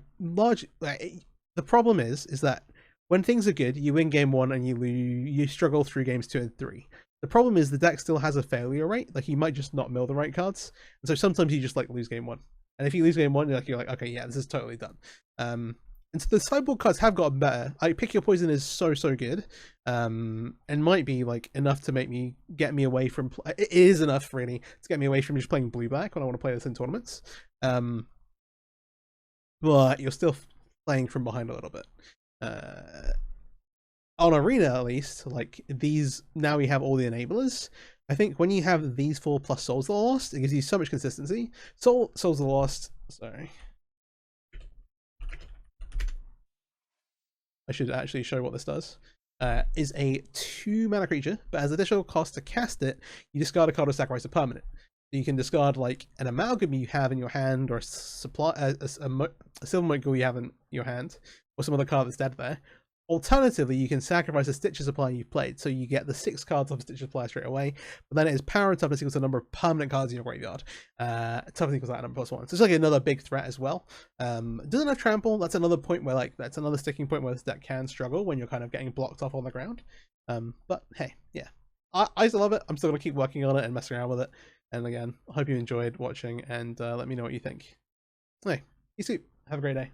S1: The problem is that when things are good, you win game 1 and you struggle through games 2 and 3. The problem is the deck still has a failure rate. Like, you might just not mill the right cards, and so sometimes you just like lose game one. And if you lose game one, you're like, okay, yeah, this is totally done. And so the sideboard cards have gotten better. Pick Your Poison is so good, and might be like enough to get me away from. It is enough really to get me away from just playing blue black when I want to play this in tournaments. But you're still playing from behind a little bit. On Arena, at least, like these, now we have all the enablers. I think when you have these 4 plus Souls of the Lost, it gives you so much consistency. Souls of the Lost, sorry. I should actually show what this does. Is a 2-mana creature, but as additional cost to cast it, you discard a card or sacrifice a permanent. So you can discard like an amalgam you have in your hand, or a silver ghoul you have in your hand, or some other card that's dead there. Alternatively, you can sacrifice a Stitcher Supply you've played, so you get the 6 cards off Stitcher Supply straight away, but then it is power and toughness equals the number of permanent cards in your graveyard. Toughness equals that number +1. So it's like another big threat as well. Doesn't have trample. That's another point where, like, that's another sticking point where this deck can struggle when you're kind of getting blocked off on the ground. But hey, yeah. I still love it. I'm still going to keep working on it and messing around with it. And again, I hope you enjoyed watching, and let me know what you think. Anyway, peace out. Have a great day.